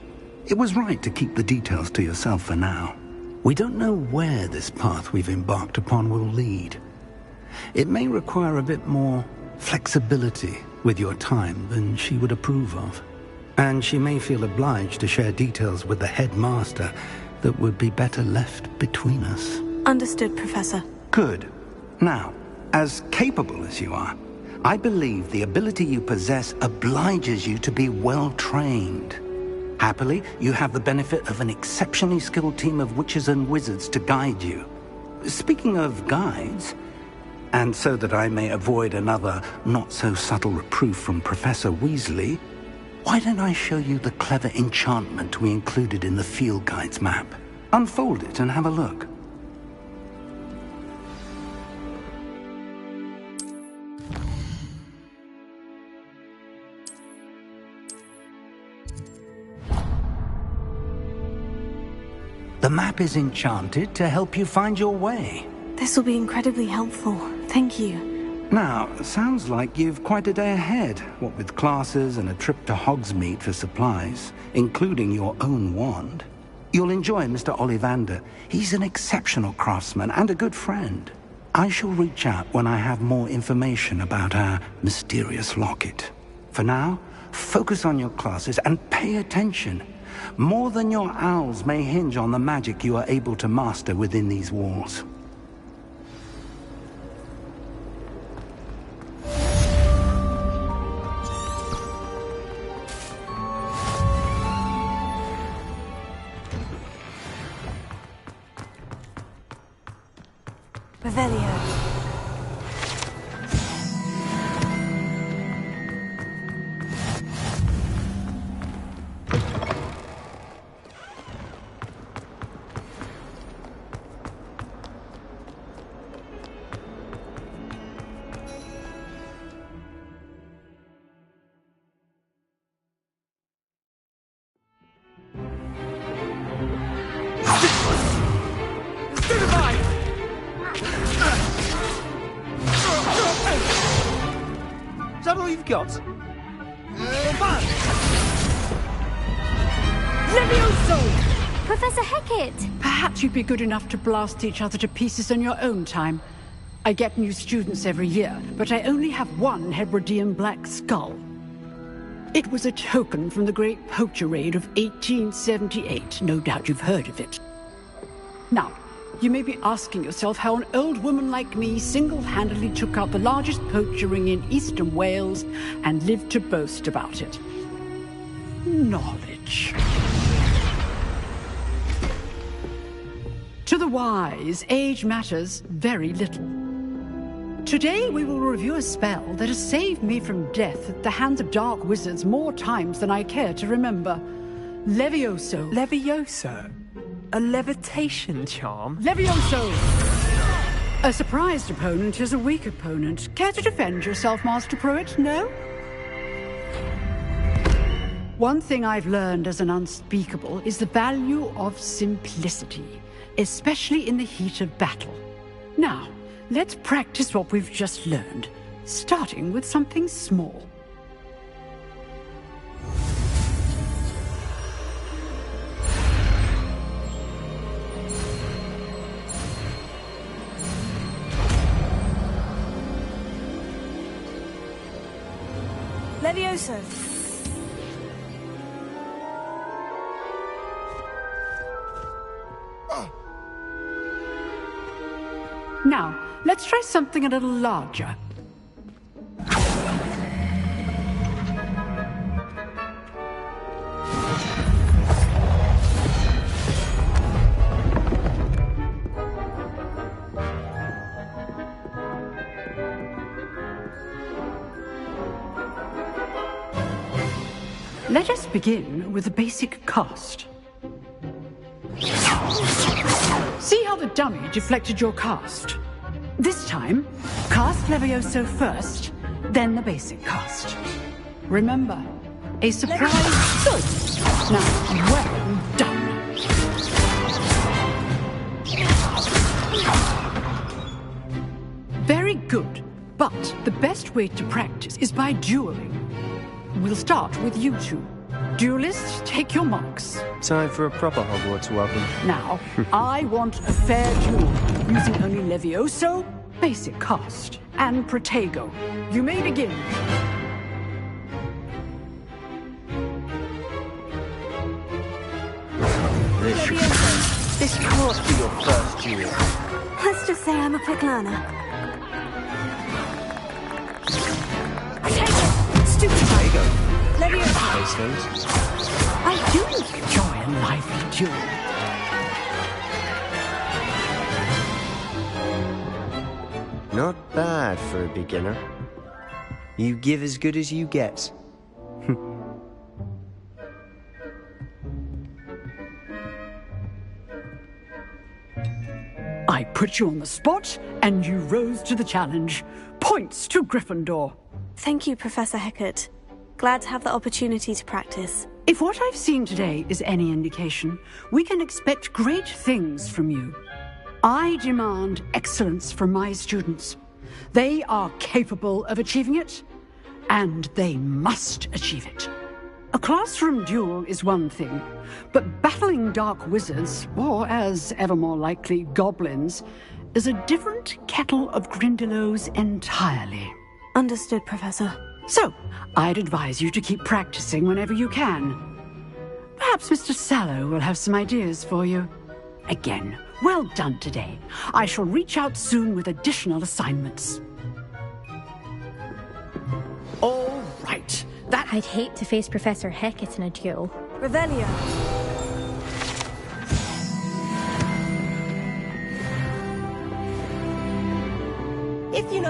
It was right to keep the details to yourself for now. We don't know where this path we've embarked upon will lead. It may require a bit more flexibility with your time than she would approve of. And she may feel obliged to share details with the headmaster that would be better left between us. Understood, Professor. Good. Now, as capable as you are, I believe the ability you possess obliges you to be well-trained. Happily, you have the benefit of an exceptionally skilled team of witches and wizards to guide you. Speaking of guides, and so that I may avoid another not-so-subtle reproof from Professor Weasley, why don't I show you the clever enchantment we included in the field guide's map? Unfold it and have a look. The map is enchanted to help you find your way. This will be incredibly helpful. Thank you. Now, sounds like you've quite a day ahead, what with classes and a trip to Hogsmeade for supplies, including your own wand. You'll enjoy Mr. Ollivander. He's an exceptional craftsman and a good friend. I shall reach out when I have more information about our mysterious locket. For now, focus on your classes and pay attention. More than your owls may hinge on the magic you are able to master within these walls. Revelio. Is that all you've got? Levioso! Professor Hecat! Perhaps you'd be good enough to blast each other to pieces in your own time. I get new students every year, but I only have one Hebridean black skull. It was a token from the Great Poacher Raid of 1878. No doubt you've heard of it. Now, you may be asking yourself how an old woman like me single-handedly took out the largest poacher ring in eastern Wales and lived to boast about it. Knowledge. To the wise, age matters very little. Today we will review a spell that has saved me from death at the hands of dark wizards more times than I care to remember. Levioso. Levioso? A levitation charm? Levioso! A surprised opponent is a weak opponent. Care to defend yourself, Master Pruitt? No? One thing I've learned as an unspeakable is the value of simplicity, especially in the heat of battle. Now, let's practice what we've just learned, starting with something small. Levioso. Now, let's try something a little larger. Let us begin with the basic cast. See how the dummy deflected your cast? This time, cast Levioso first, then the basic cast. Remember, a surprise. Good. Now, well done. Very good. But the best way to practice is by dueling. We'll start with you two. Duelists, take your marks. Time for a proper Hogwarts welcome. Now, I want a fair duel, using only Levioso, basic cast, and Protego. You may begin. This can't be your first duel. Let's just say I'm a quick learner. Levioso. I do enjoy a lively duel. Not bad for a beginner. You give as good as you get. I put you on the spot, and you rose to the challenge. Points to Gryffindor. Thank you, Professor Hecat. Glad to have the opportunity to practice. If what I've seen today is any indication, we can expect great things from you. I demand excellence from my students. They are capable of achieving it, and they must achieve it. A classroom duel is one thing, but battling dark wizards, or as ever more likely, goblins, is a different kettle of Grindylows entirely. Understood, Professor. So, I'd advise you to keep practicing whenever you can. Perhaps Mr. Sallow will have some ideas for you. Again, well done today. I shall reach out soon with additional assignments. All right. I'd hate to face Professor Hecat in a duel. Revelio.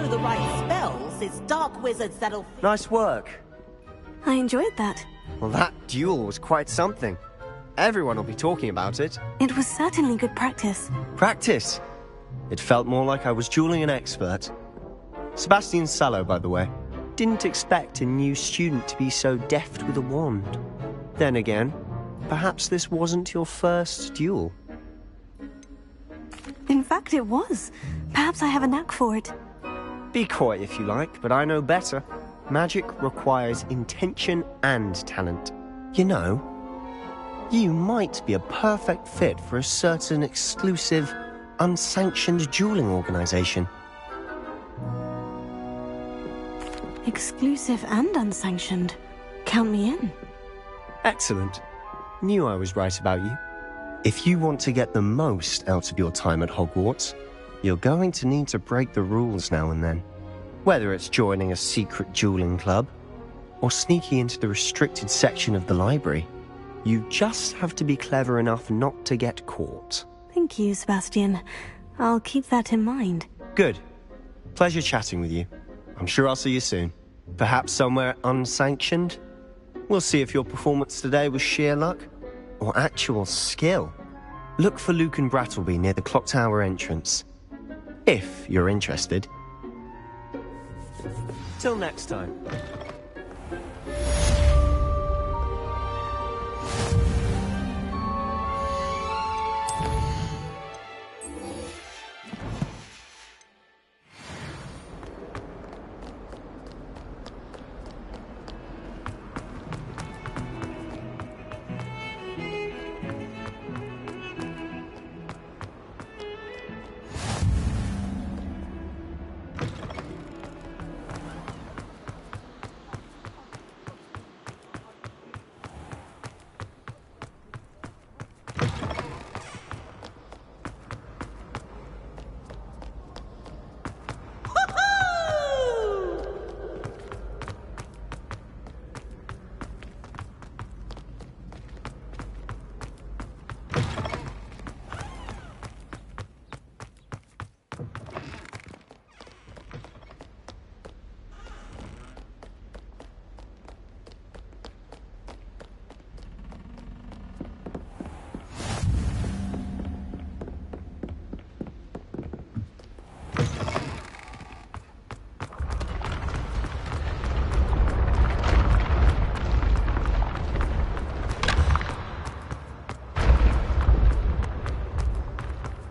know the right spells, it's dark wizards that'll... Nice work. I enjoyed that. Well, that duel was quite something. Everyone will be talking about it. It was certainly good practice. Practice? It felt more like I was dueling an expert. Sebastian Sallow, by the way. Didn't expect a new student to be so deft with a wand. Then again, perhaps this wasn't your first duel. In fact, it was. Perhaps I have a knack for it. Be coy if you like, but I know better. Magic requires intention and talent. You know, you might be a perfect fit for a certain exclusive, unsanctioned dueling organization. Exclusive and unsanctioned. Count me in. Excellent. Knew I was right about you. If you want to get the most out of your time at Hogwarts, you're going to need to break the rules now and then. Whether it's joining a secret dueling club, or sneaking into the restricted section of the library, you just have to be clever enough not to get caught. Thank you, Sebastian. I'll keep that in mind. Good. Pleasure chatting with you. I'm sure I'll see you soon. Perhaps somewhere unsanctioned? We'll see if your performance today was sheer luck or actual skill. Look for Luke and Brattleby near the clock tower entrance. If you're interested. Till next time.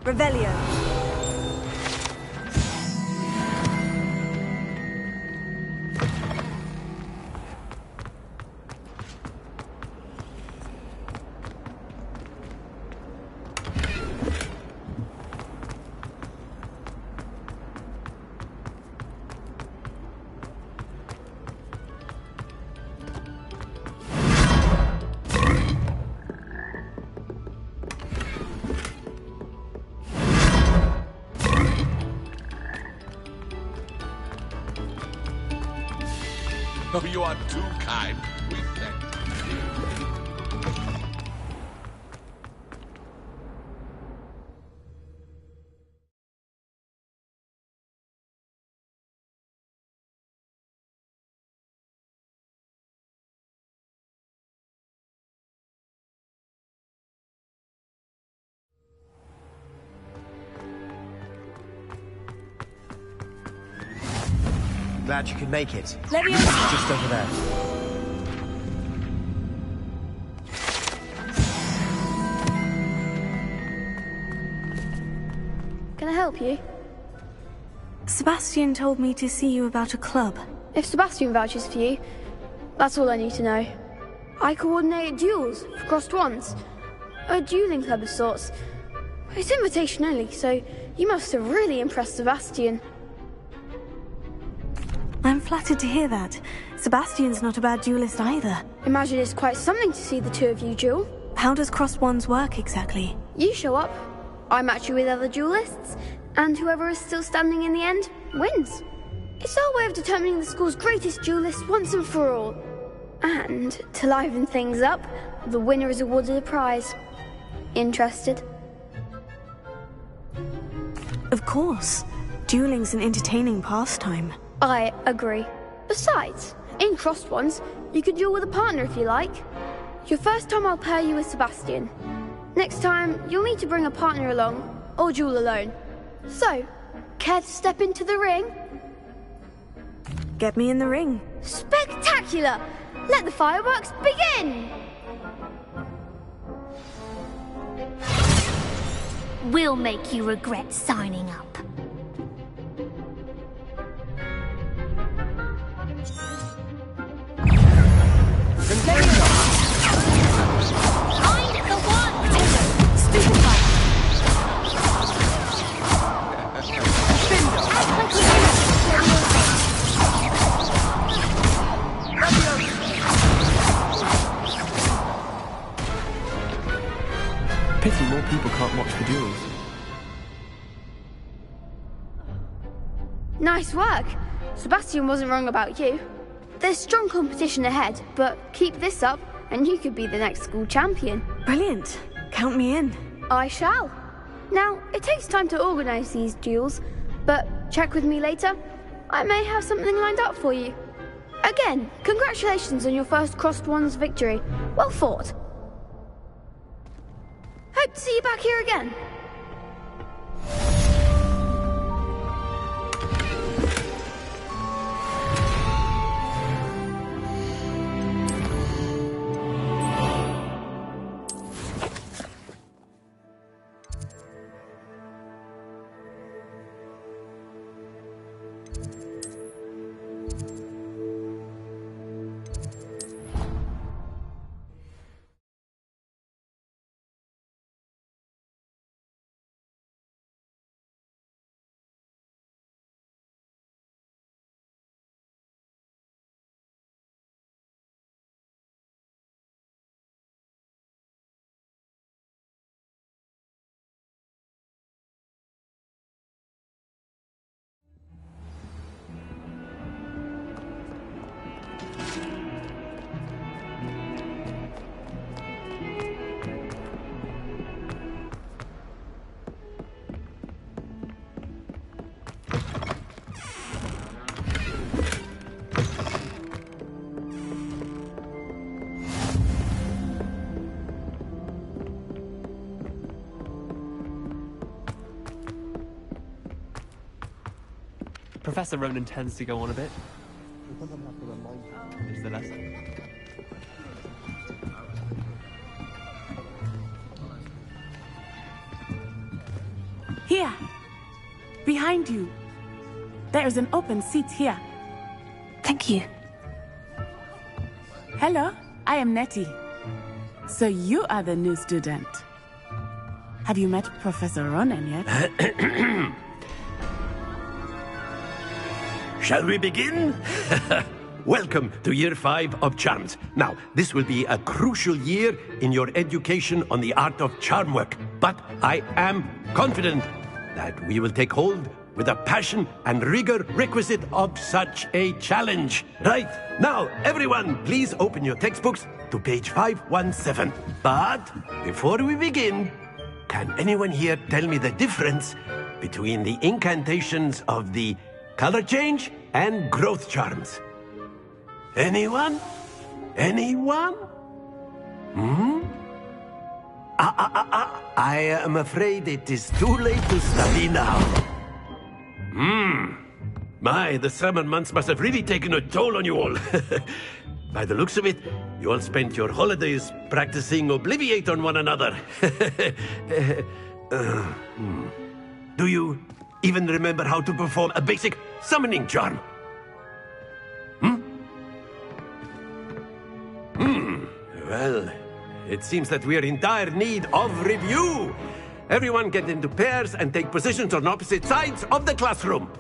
Revelio. Oh, you are too kind. We thank you. Glad you could make it. Leviosa! Just over there. Can I help you? Sebastian told me to see you about a club. If Sebastian vouches for you, that's all I need to know. I coordinate duels for crossed wands. A dueling club of sorts. It's invitation only, so you must have really impressed Sebastian. I'm flattered to hear that. Sebastian's not a bad duelist either. Imagine it's quite something to see the two of you duel. How does crossed wands work exactly? You show up, I match you with other duelists, and whoever is still standing in the end wins. It's our way of determining the school's greatest duelist once and for all. And to liven things up, the winner is awarded a prize. Interested? Of course. Dueling's an entertaining pastime. I agree. Besides, in crossed ones, you could duel with a partner if you like. Your first time I'll pair you with Sebastian. Next time, you'll need to bring a partner along, or duel alone. So, care to step into the ring? Get me in the ring. Spectacular! Let the fireworks begin! We'll make you regret signing up. Find the one! Stupefy! Pity more people can't watch the duels. Nice work. Sebastian wasn't wrong about you. There's strong competition ahead, but keep this up and you could be the next school champion. Brilliant. Count me in. I shall. Now, it takes time to organise these duels, but check with me later. I may have something lined up for you. Again, congratulations on your first Crossed Ones victory. Well fought. Hope to see you back here again. Professor Ronan tends to go on a bit. Is the lesson. Here! Behind you. There is an open seat here. Thank you. Hello, I am Nettie. So you are the new student. Have you met Professor Ronan yet? Shall we begin? Welcome to Year 5 of Charms. Now, this will be a crucial year in your education on the art of charm work. But I am confident that we will take hold with the passion and rigor requisite of such a challenge. Right, now, everyone, please open your textbooks to page 517. But before we begin, can anyone here tell me the difference between the incantations of the color change and growth charms? Anyone? Anyone? I am afraid it is too late to study now. My, the summer months must have really taken a toll on you all. By the looks of it, you all spent your holidays practicing Obliviate on one another. Do you even remember how to perform a basic summoning charm? Well, it seems that we are in dire need of review. Everyone get into pairs and take positions on opposite sides of the classroom.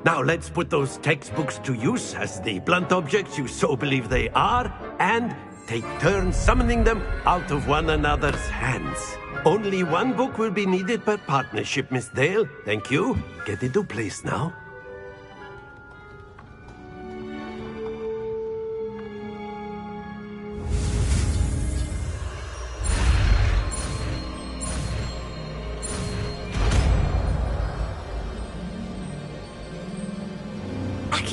Now let's put those textbooks to use as the blunt objects you so believe they are, and take turns summoning them out of one another's hands. Only one book will be needed per partnership, Miss Dale. Thank you. Get into place now.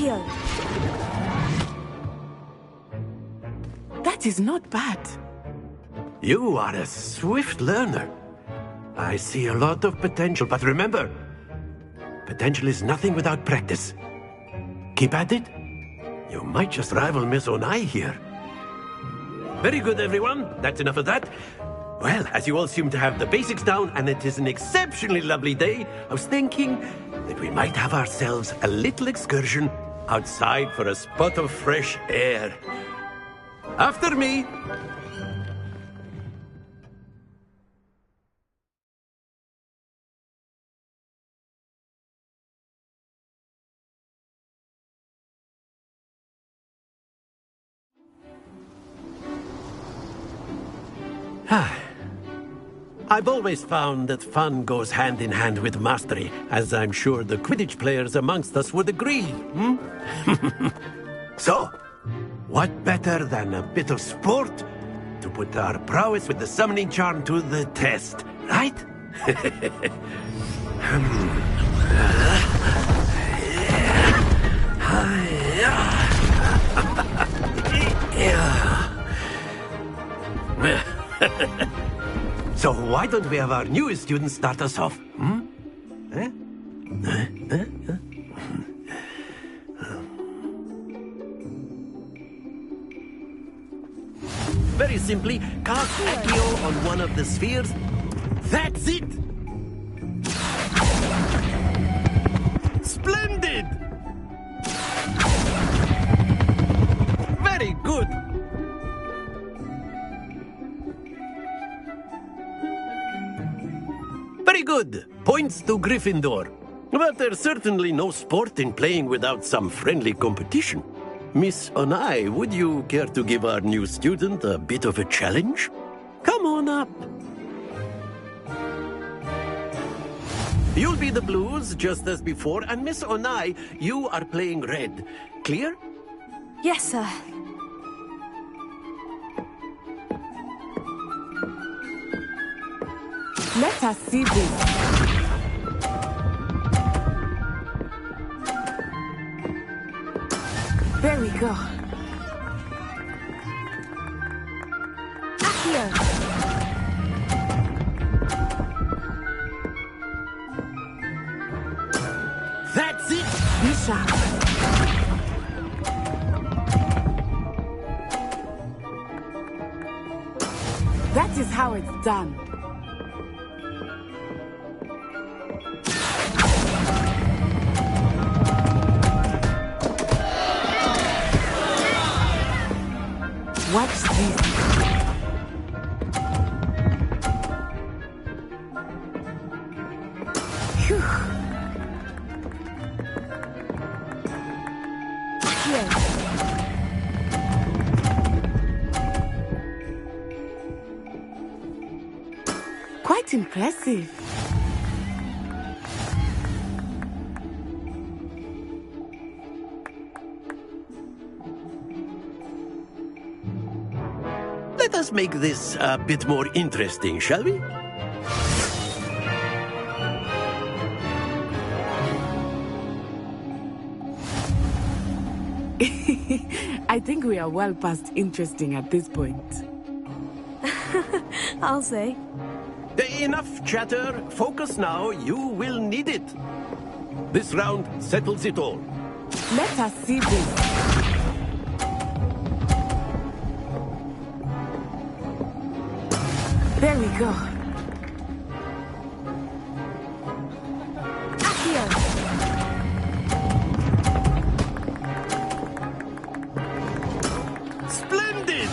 Accio! That is not bad. You are a swift learner. I see a lot of potential, but remember, potential is nothing without practice. Keep at it. You might just rival Miss Onai here. Very good, everyone. That's enough of that. Well, as you all seem to have the basics down, and it is an exceptionally lovely day, I was thinking that we might have ourselves a little excursion outside for a spot of fresh air. After me. I've always found that fun goes hand in hand with mastery, as I'm sure the Quidditch players amongst us would agree. So, what better than a bit of sport to put our prowess with the summoning charm to the test, right? So why don't we have our newest student start us off? Very simply, cast Accio on one of the spheres. That's it! Splendid! Very good! Very good. Points to Gryffindor. But there's certainly no sport in playing without some friendly competition. Miss Onai, would you care to give our new student a bit of a challenge? Come on up. You'll be the blues, just as before, and Miss Onai, you are playing red. Clear? Yes, sir. Let us see this. There we go. Accio! That's it! Bishop. That is how it's done. Watch this. Phew. Quite impressive. Let us make this a bit more interesting, shall we? I think we are well past interesting at this point. I'll say. Enough chatter. Focus now. You will need it. This round settles it all. Let us see this. There we go. Accio! Splendid!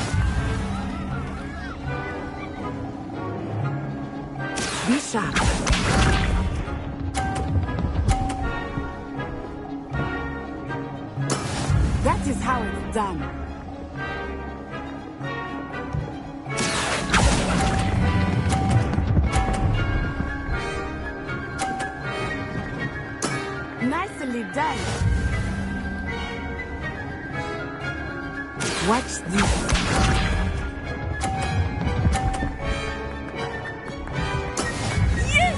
Bishop. That is how it's done. Nicely done. Watch this. Yes!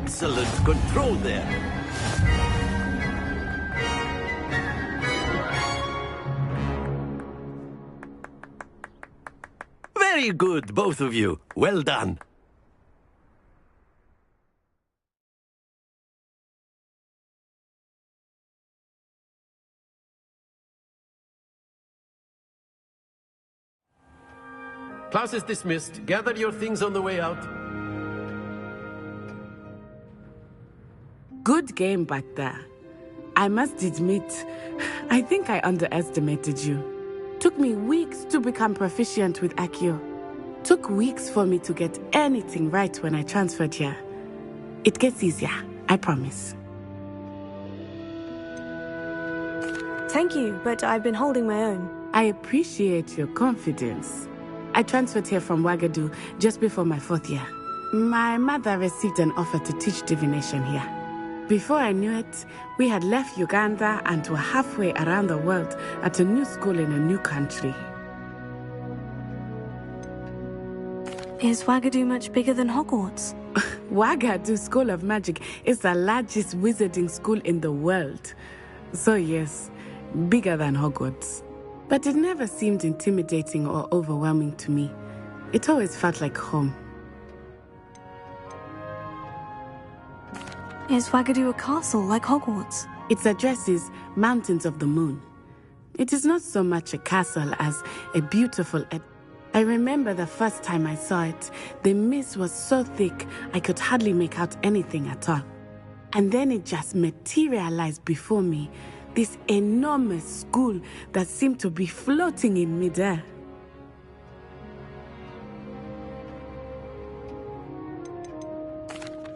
excellent control there. Very good, both of you. Well done. Class is dismissed. Gather your things on the way out. Good game back there. I must admit, I think I underestimated you. Took me weeks to become proficient with Accio. Took weeks for me to get anything right when I transferred here. It gets easier, I promise. Thank you, but I've been holding my own. I appreciate your confidence. I transferred here from Wagadu just before my 4th year. My mother received an offer to teach divination here. Before I knew it, we had left Uganda and were halfway around the world at a new school in a new country. Is Wagadu much bigger than Hogwarts? Wagadu School of Magic is the largest wizarding school in the world. So yes, bigger than Hogwarts. But it never seemed intimidating or overwhelming to me. It always felt like home. Is Wagadu a castle like Hogwarts? Its address is Mountains of the Moon. It is not so much a castle as a beautiful... I remember the first time I saw it, the mist was so thick I could hardly make out anything at all. And then it just materialized before me, this enormous school that seemed to be floating in midair.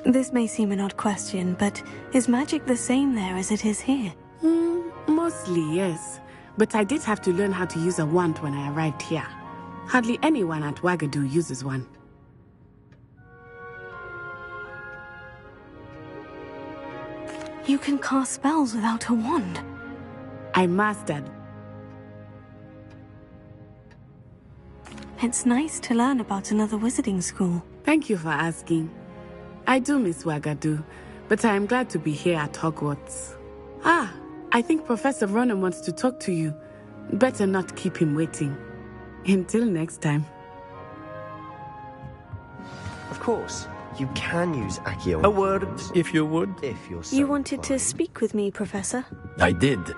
This may seem an odd question, but is magic the same there as it is here? Mostly, yes. But I did have to learn how to use a wand when I arrived here. Hardly anyone at Wagadu uses one. You can cast spells without a wand. I mastered. It's nice to learn about another wizarding school. Thank you for asking. I do miss Wagadu, but I am glad to be here at Hogwarts. Ah, I think Professor Ronan wants to talk to you. Better not keep him waiting. Until next time. Of course, you can use Accio. A word, if you would. If you're so You wanted to speak with me, Professor? I did.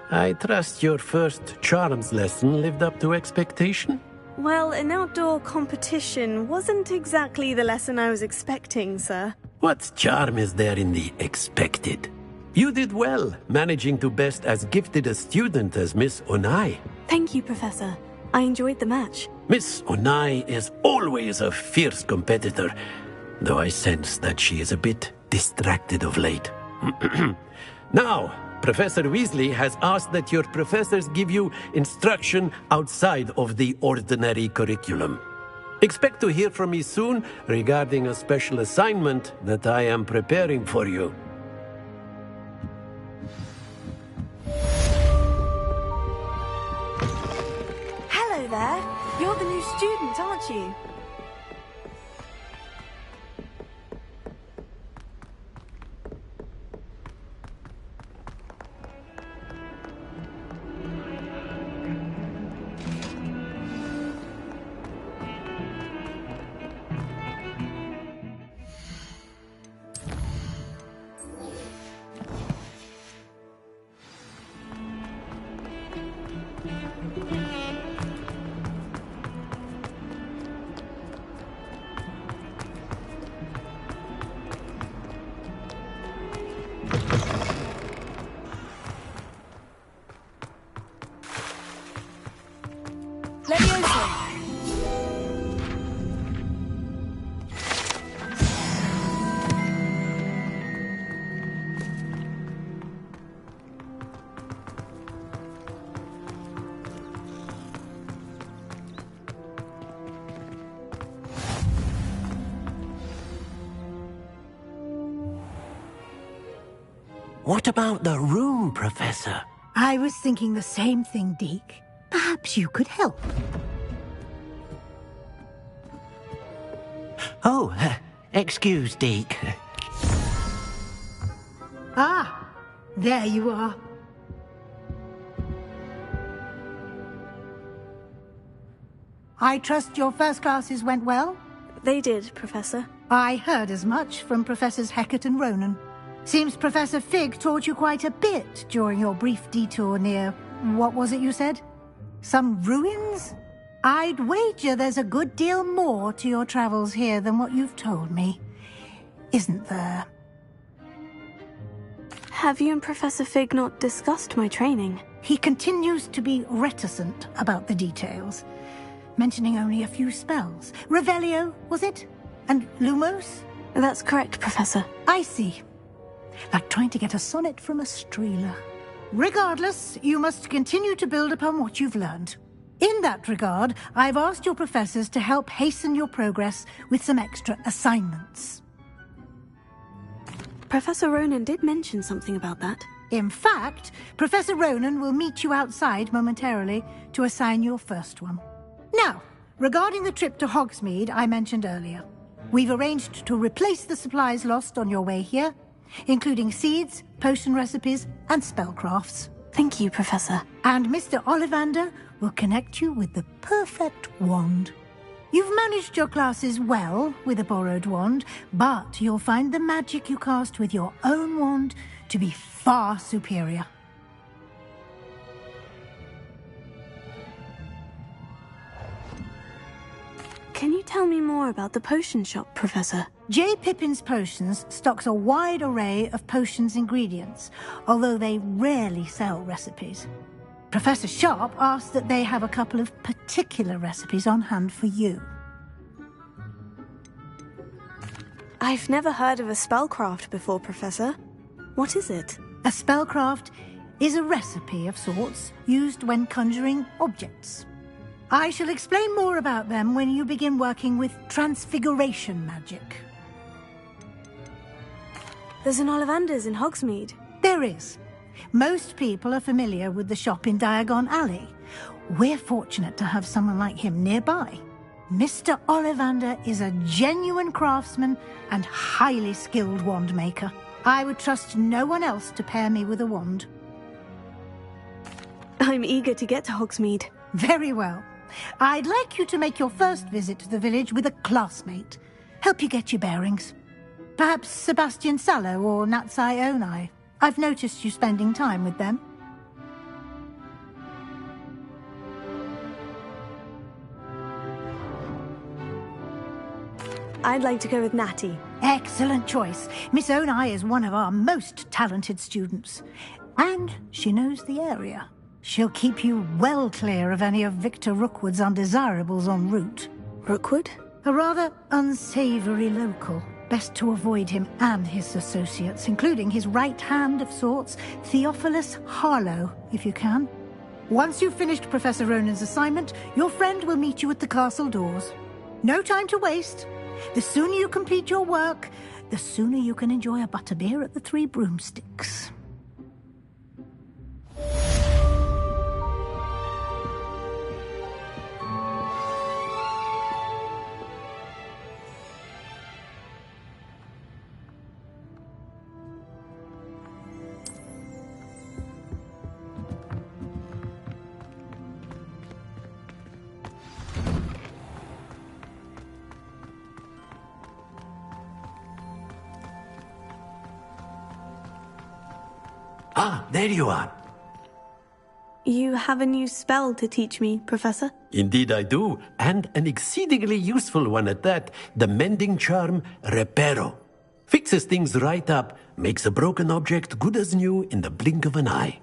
I trust your first charms lesson lived up to expectation? Well, an outdoor competition wasn't exactly the lesson I was expecting, sir. What charm is there in the expected? You did well, managing to best as gifted a student as Miss Onai. Thank you, Professor. I enjoyed the match. Miss Onai is always a fierce competitor, though I sense that she is a bit distracted of late. Now, Professor Weasley has asked that your professors give you instruction outside of the ordinary curriculum. Expect to hear from me soon regarding a special assignment that I am preparing for you. Hello there. You're the new student, aren't you? What about the room, Professor? I was thinking the same thing, Deke. Perhaps you could help. Oh, excuse, Deke. Ah, there you are. I trust your first classes went well? They did, Professor. I heard as much from Professors Hecat and Ronan. Seems Professor Fig taught you quite a bit during your brief detour near... what was it you said? Some ruins? I'd wager there's a good deal more to your travels here than what you've told me. Isn't there? Have you and Professor Fig not discussed my training? He continues to be reticent about the details, mentioning only a few spells. Revelio, was it? And Lumos? That's correct, Professor. I see. Like trying to get a sonnet from a streeler. Regardless, you must continue to build upon what you've learned. In that regard, I've asked your professors to help hasten your progress with some extra assignments. Professor Ronan did mention something about that. In fact, Professor Ronan will meet you outside momentarily to assign your first one. Now, regarding the trip to Hogsmeade I mentioned earlier, we've arranged to replace the supplies lost on your way here, including seeds, potion recipes, and spellcrafts. Thank you, Professor. And Mr. Ollivander will connect you with the perfect wand. You've managed your classes well with a borrowed wand, but you'll find the magic you cast with your own wand to be far superior. Can you tell me more about the potion shop, Professor? J. Pippin's Potions stocks a wide array of potions ingredients, although they rarely sell recipes. Professor Sharp asked that they have a couple of particular recipes on hand for you. I've never heard of a spellcraft before, Professor. What is it? A spellcraft is a recipe of sorts used when conjuring objects. I shall explain more about them when you begin working with transfiguration magic. There's an Ollivander's in Hogsmeade. There is. Most people are familiar with the shop in Diagon Alley. We're fortunate to have someone like him nearby. Mr. Ollivander is a genuine craftsman and highly skilled wand maker. I would trust no one else to pair me with a wand. I'm eager to get to Hogsmeade. Very well. I'd like you to make your first visit to the village with a classmate. Help you get your bearings. Perhaps Sebastian Sallow or Natsai Onai. I've noticed you spending time with them. I'd like to go with Natty. Excellent choice. Miss Onai is one of our most talented students. And she knows the area. She'll keep you well clear of any of Victor Rookwood's undesirables en route. Rookwood? A rather unsavory local. Best to avoid him and his associates, including his right hand of sorts, Theophilus Harlow, if you can. Once you've finished Professor Ronan's assignment, your friend will meet you at the castle doors. No time to waste. The sooner you complete your work, the sooner you can enjoy a butterbeer at the Three Broomsticks. Ah, there you are. You have a new spell to teach me, Professor? Indeed I do, and an exceedingly useful one at that. The mending charm, Reparo. Fixes things right up, makes a broken object good as new in the blink of an eye.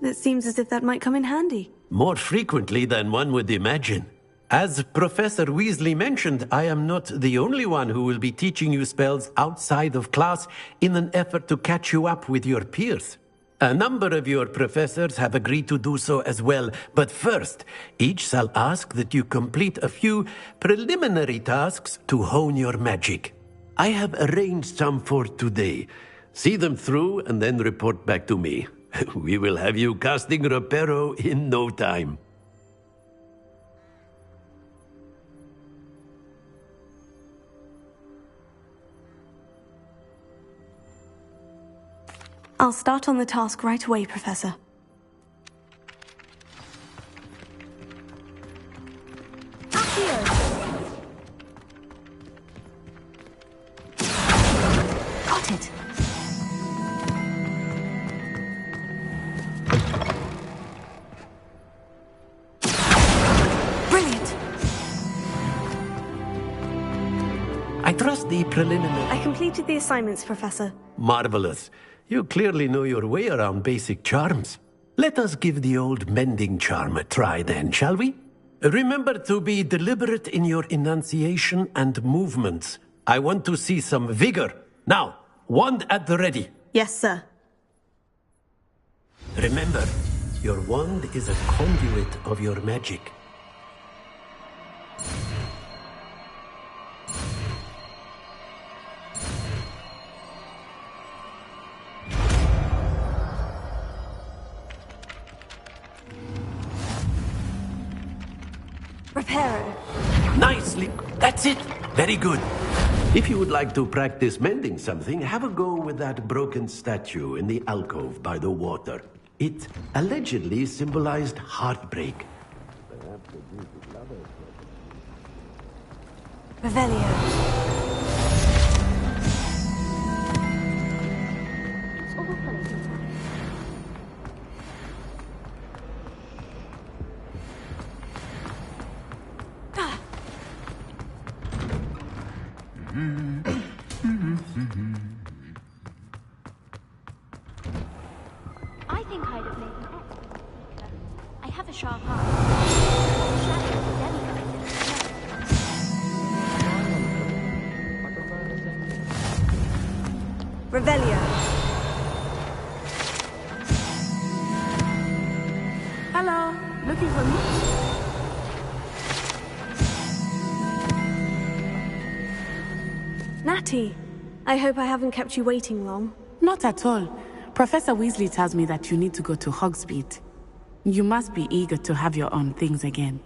It seems as if that might come in handy. More frequently than one would imagine. As Professor Weasley mentioned, I am not the only one who will be teaching you spells outside of class in an effort to catch you up with your peers. A number of your professors have agreed to do so as well, but first, each shall ask that you complete a few preliminary tasks to hone your magic. I have arranged some for today. See them through and then report back to me. We will have you casting Reparo in no time. I'll start on the task right away, Professor. Got it. Brilliant. I trust the preliminary... I completed the assignments, Professor. Marvelous. You clearly know your way around basic charms. Let us give the old mending charm a try then, shall we? Remember to be deliberate in your enunciation and movements. I want to see some vigor. Now, wand at the ready. Yes, sir. Remember, your wand is a conduit of your magic. Reparo. Nicely. That's it. Very good. If you would like to practice mending something, have a go with that broken statue in the alcove by the water. It allegedly symbolized heartbreak. Revelio. I think I'd have made an excellent speaker. I have a sharp eye. Revelio. Hello, looking for me? Natty, I hope I haven't kept you waiting long. Not at all. Professor Weasley tells me that you need to go to Hogsmeade. You must be eager to have your own things again.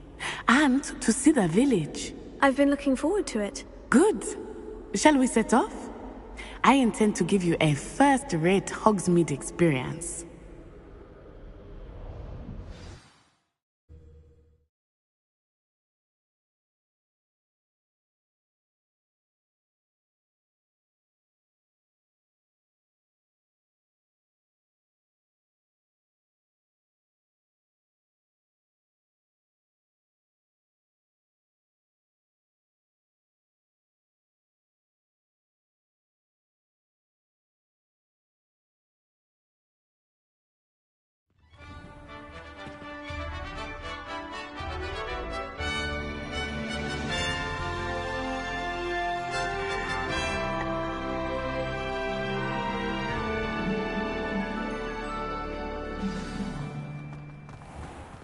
And to see the village. I've been looking forward to it. Good. Shall we set off? I intend to give you a first-rate Hogsmeade experience.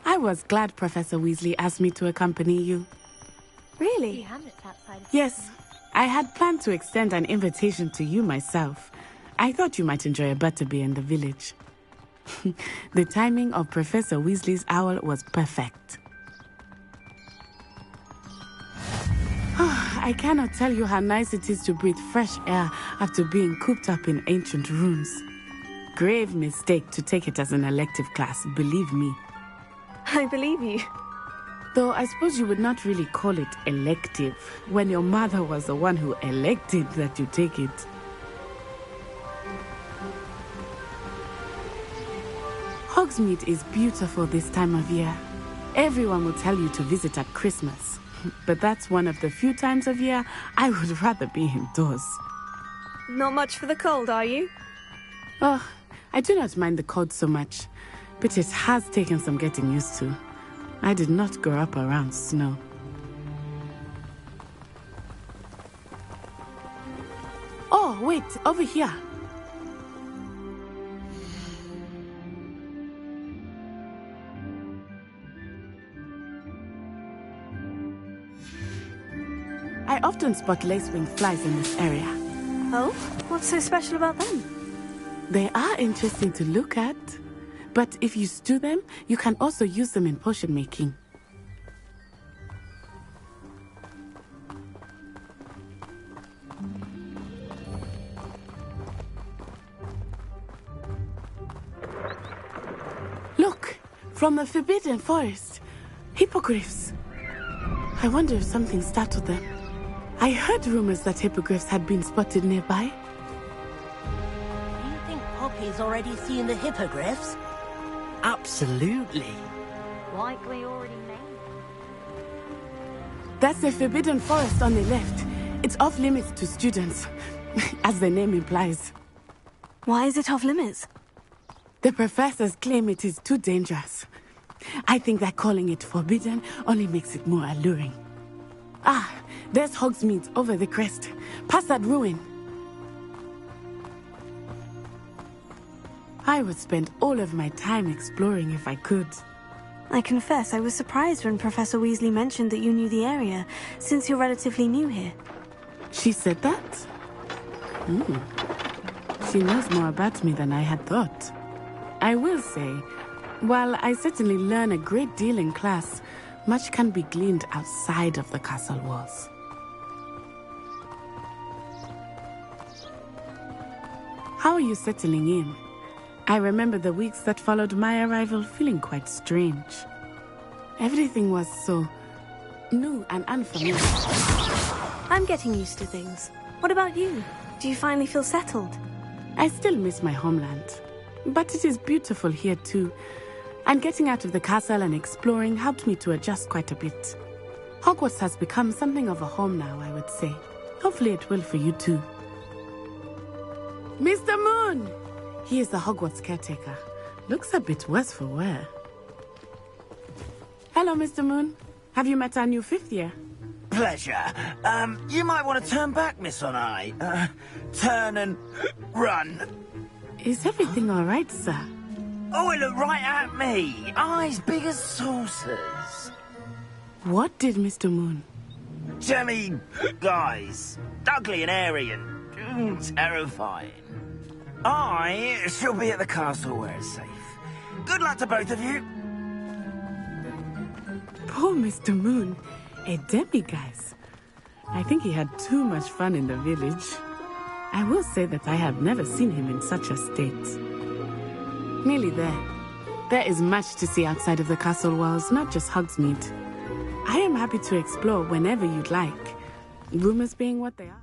I was glad Professor Weasley asked me to accompany you. Really? Yes, I had planned to extend an invitation to you myself. I thought you might enjoy a butterbeer in the village. The timing of Professor Weasley's owl was perfect. I cannot tell you how nice it is to breathe fresh air after being cooped up in ancient rooms. Grave mistake to take it as an elective class, believe me. I believe you. Though I suppose you would not really call it elective when your mother was the one who elected that you take it. Hogsmeade is beautiful this time of year. Everyone will tell you to visit at Christmas. But that's one of the few times of year I would rather be indoors. Not much for the cold, are you? Oh, I do not mind the cold so much. But it has taken some getting used to. I did not grow up around snow. Oh, wait, over here. I often spot lacewing flies in this area. Oh? What's so special about them? They are interesting to look at. But if you stew them, you can also use them in potion making. From the Forbidden Forest. Hippogriffs. I wonder if something startled them. I heard rumors that hippogriffs had been spotted nearby. Do you think Poppy's already seen the hippogriffs? Absolutely. Likely already named. That's the Forbidden Forest on the left. It's off limits to students, as the name implies. Why is it off limits? The professors claim it is too dangerous. I think that calling it forbidden only makes it more alluring. Ah, there's Hogsmeade over the crest. Past that ruin. I would spend all of my time exploring if I could. I confess I was surprised when Professor Weasley mentioned that you knew the area, since you're relatively new here. She said that? She knows more about me than I had thought. I will say, while I certainly learn a great deal in class, much can be gleaned outside of the castle walls. How are you settling in? I remember the weeks that followed my arrival feeling quite strange. Everything was so new and unfamiliar. I'm getting used to things. What about you? Do you finally feel settled? I still miss my homeland, but it is beautiful here too. And getting out of the castle and exploring helped me to adjust quite a bit. Hogwarts has become something of a home now, I would say. Hopefully it will for you too. Mr. Moon! He is the Hogwarts caretaker. Looks a bit worse for wear. Hello, Mr. Moon. Have you met our new 5th year? Pleasure. You might want to turn back, Miss On-Eye. Turn and run. Is everything all right, sir? Oh, it looked right at me. Eyes big as saucers. What did Mr. Moon? Jemmy guys. Ugly and airy and terrifying. I shall be at the castle where it's safe. Good luck to both of you. Poor Mr. Moon. A demiguise. I think he had too much fun in the village. I will say that I have never seen him in such a state. Nearly there. There is much to see outside of the castle walls, not just Hogsmeade. I am happy to explore whenever you'd like. Rumors being what they are.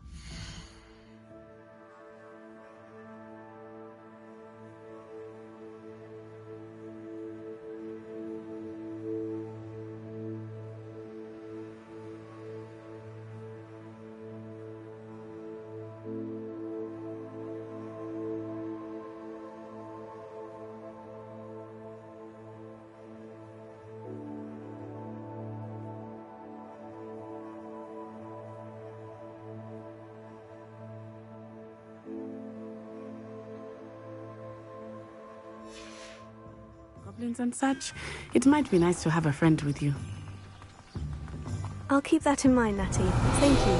Goblins and such, it might be nice to have a friend with you. I'll keep that in mind, Natty. Thank you.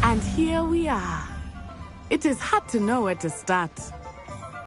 And here we are. It is hard to know where to start.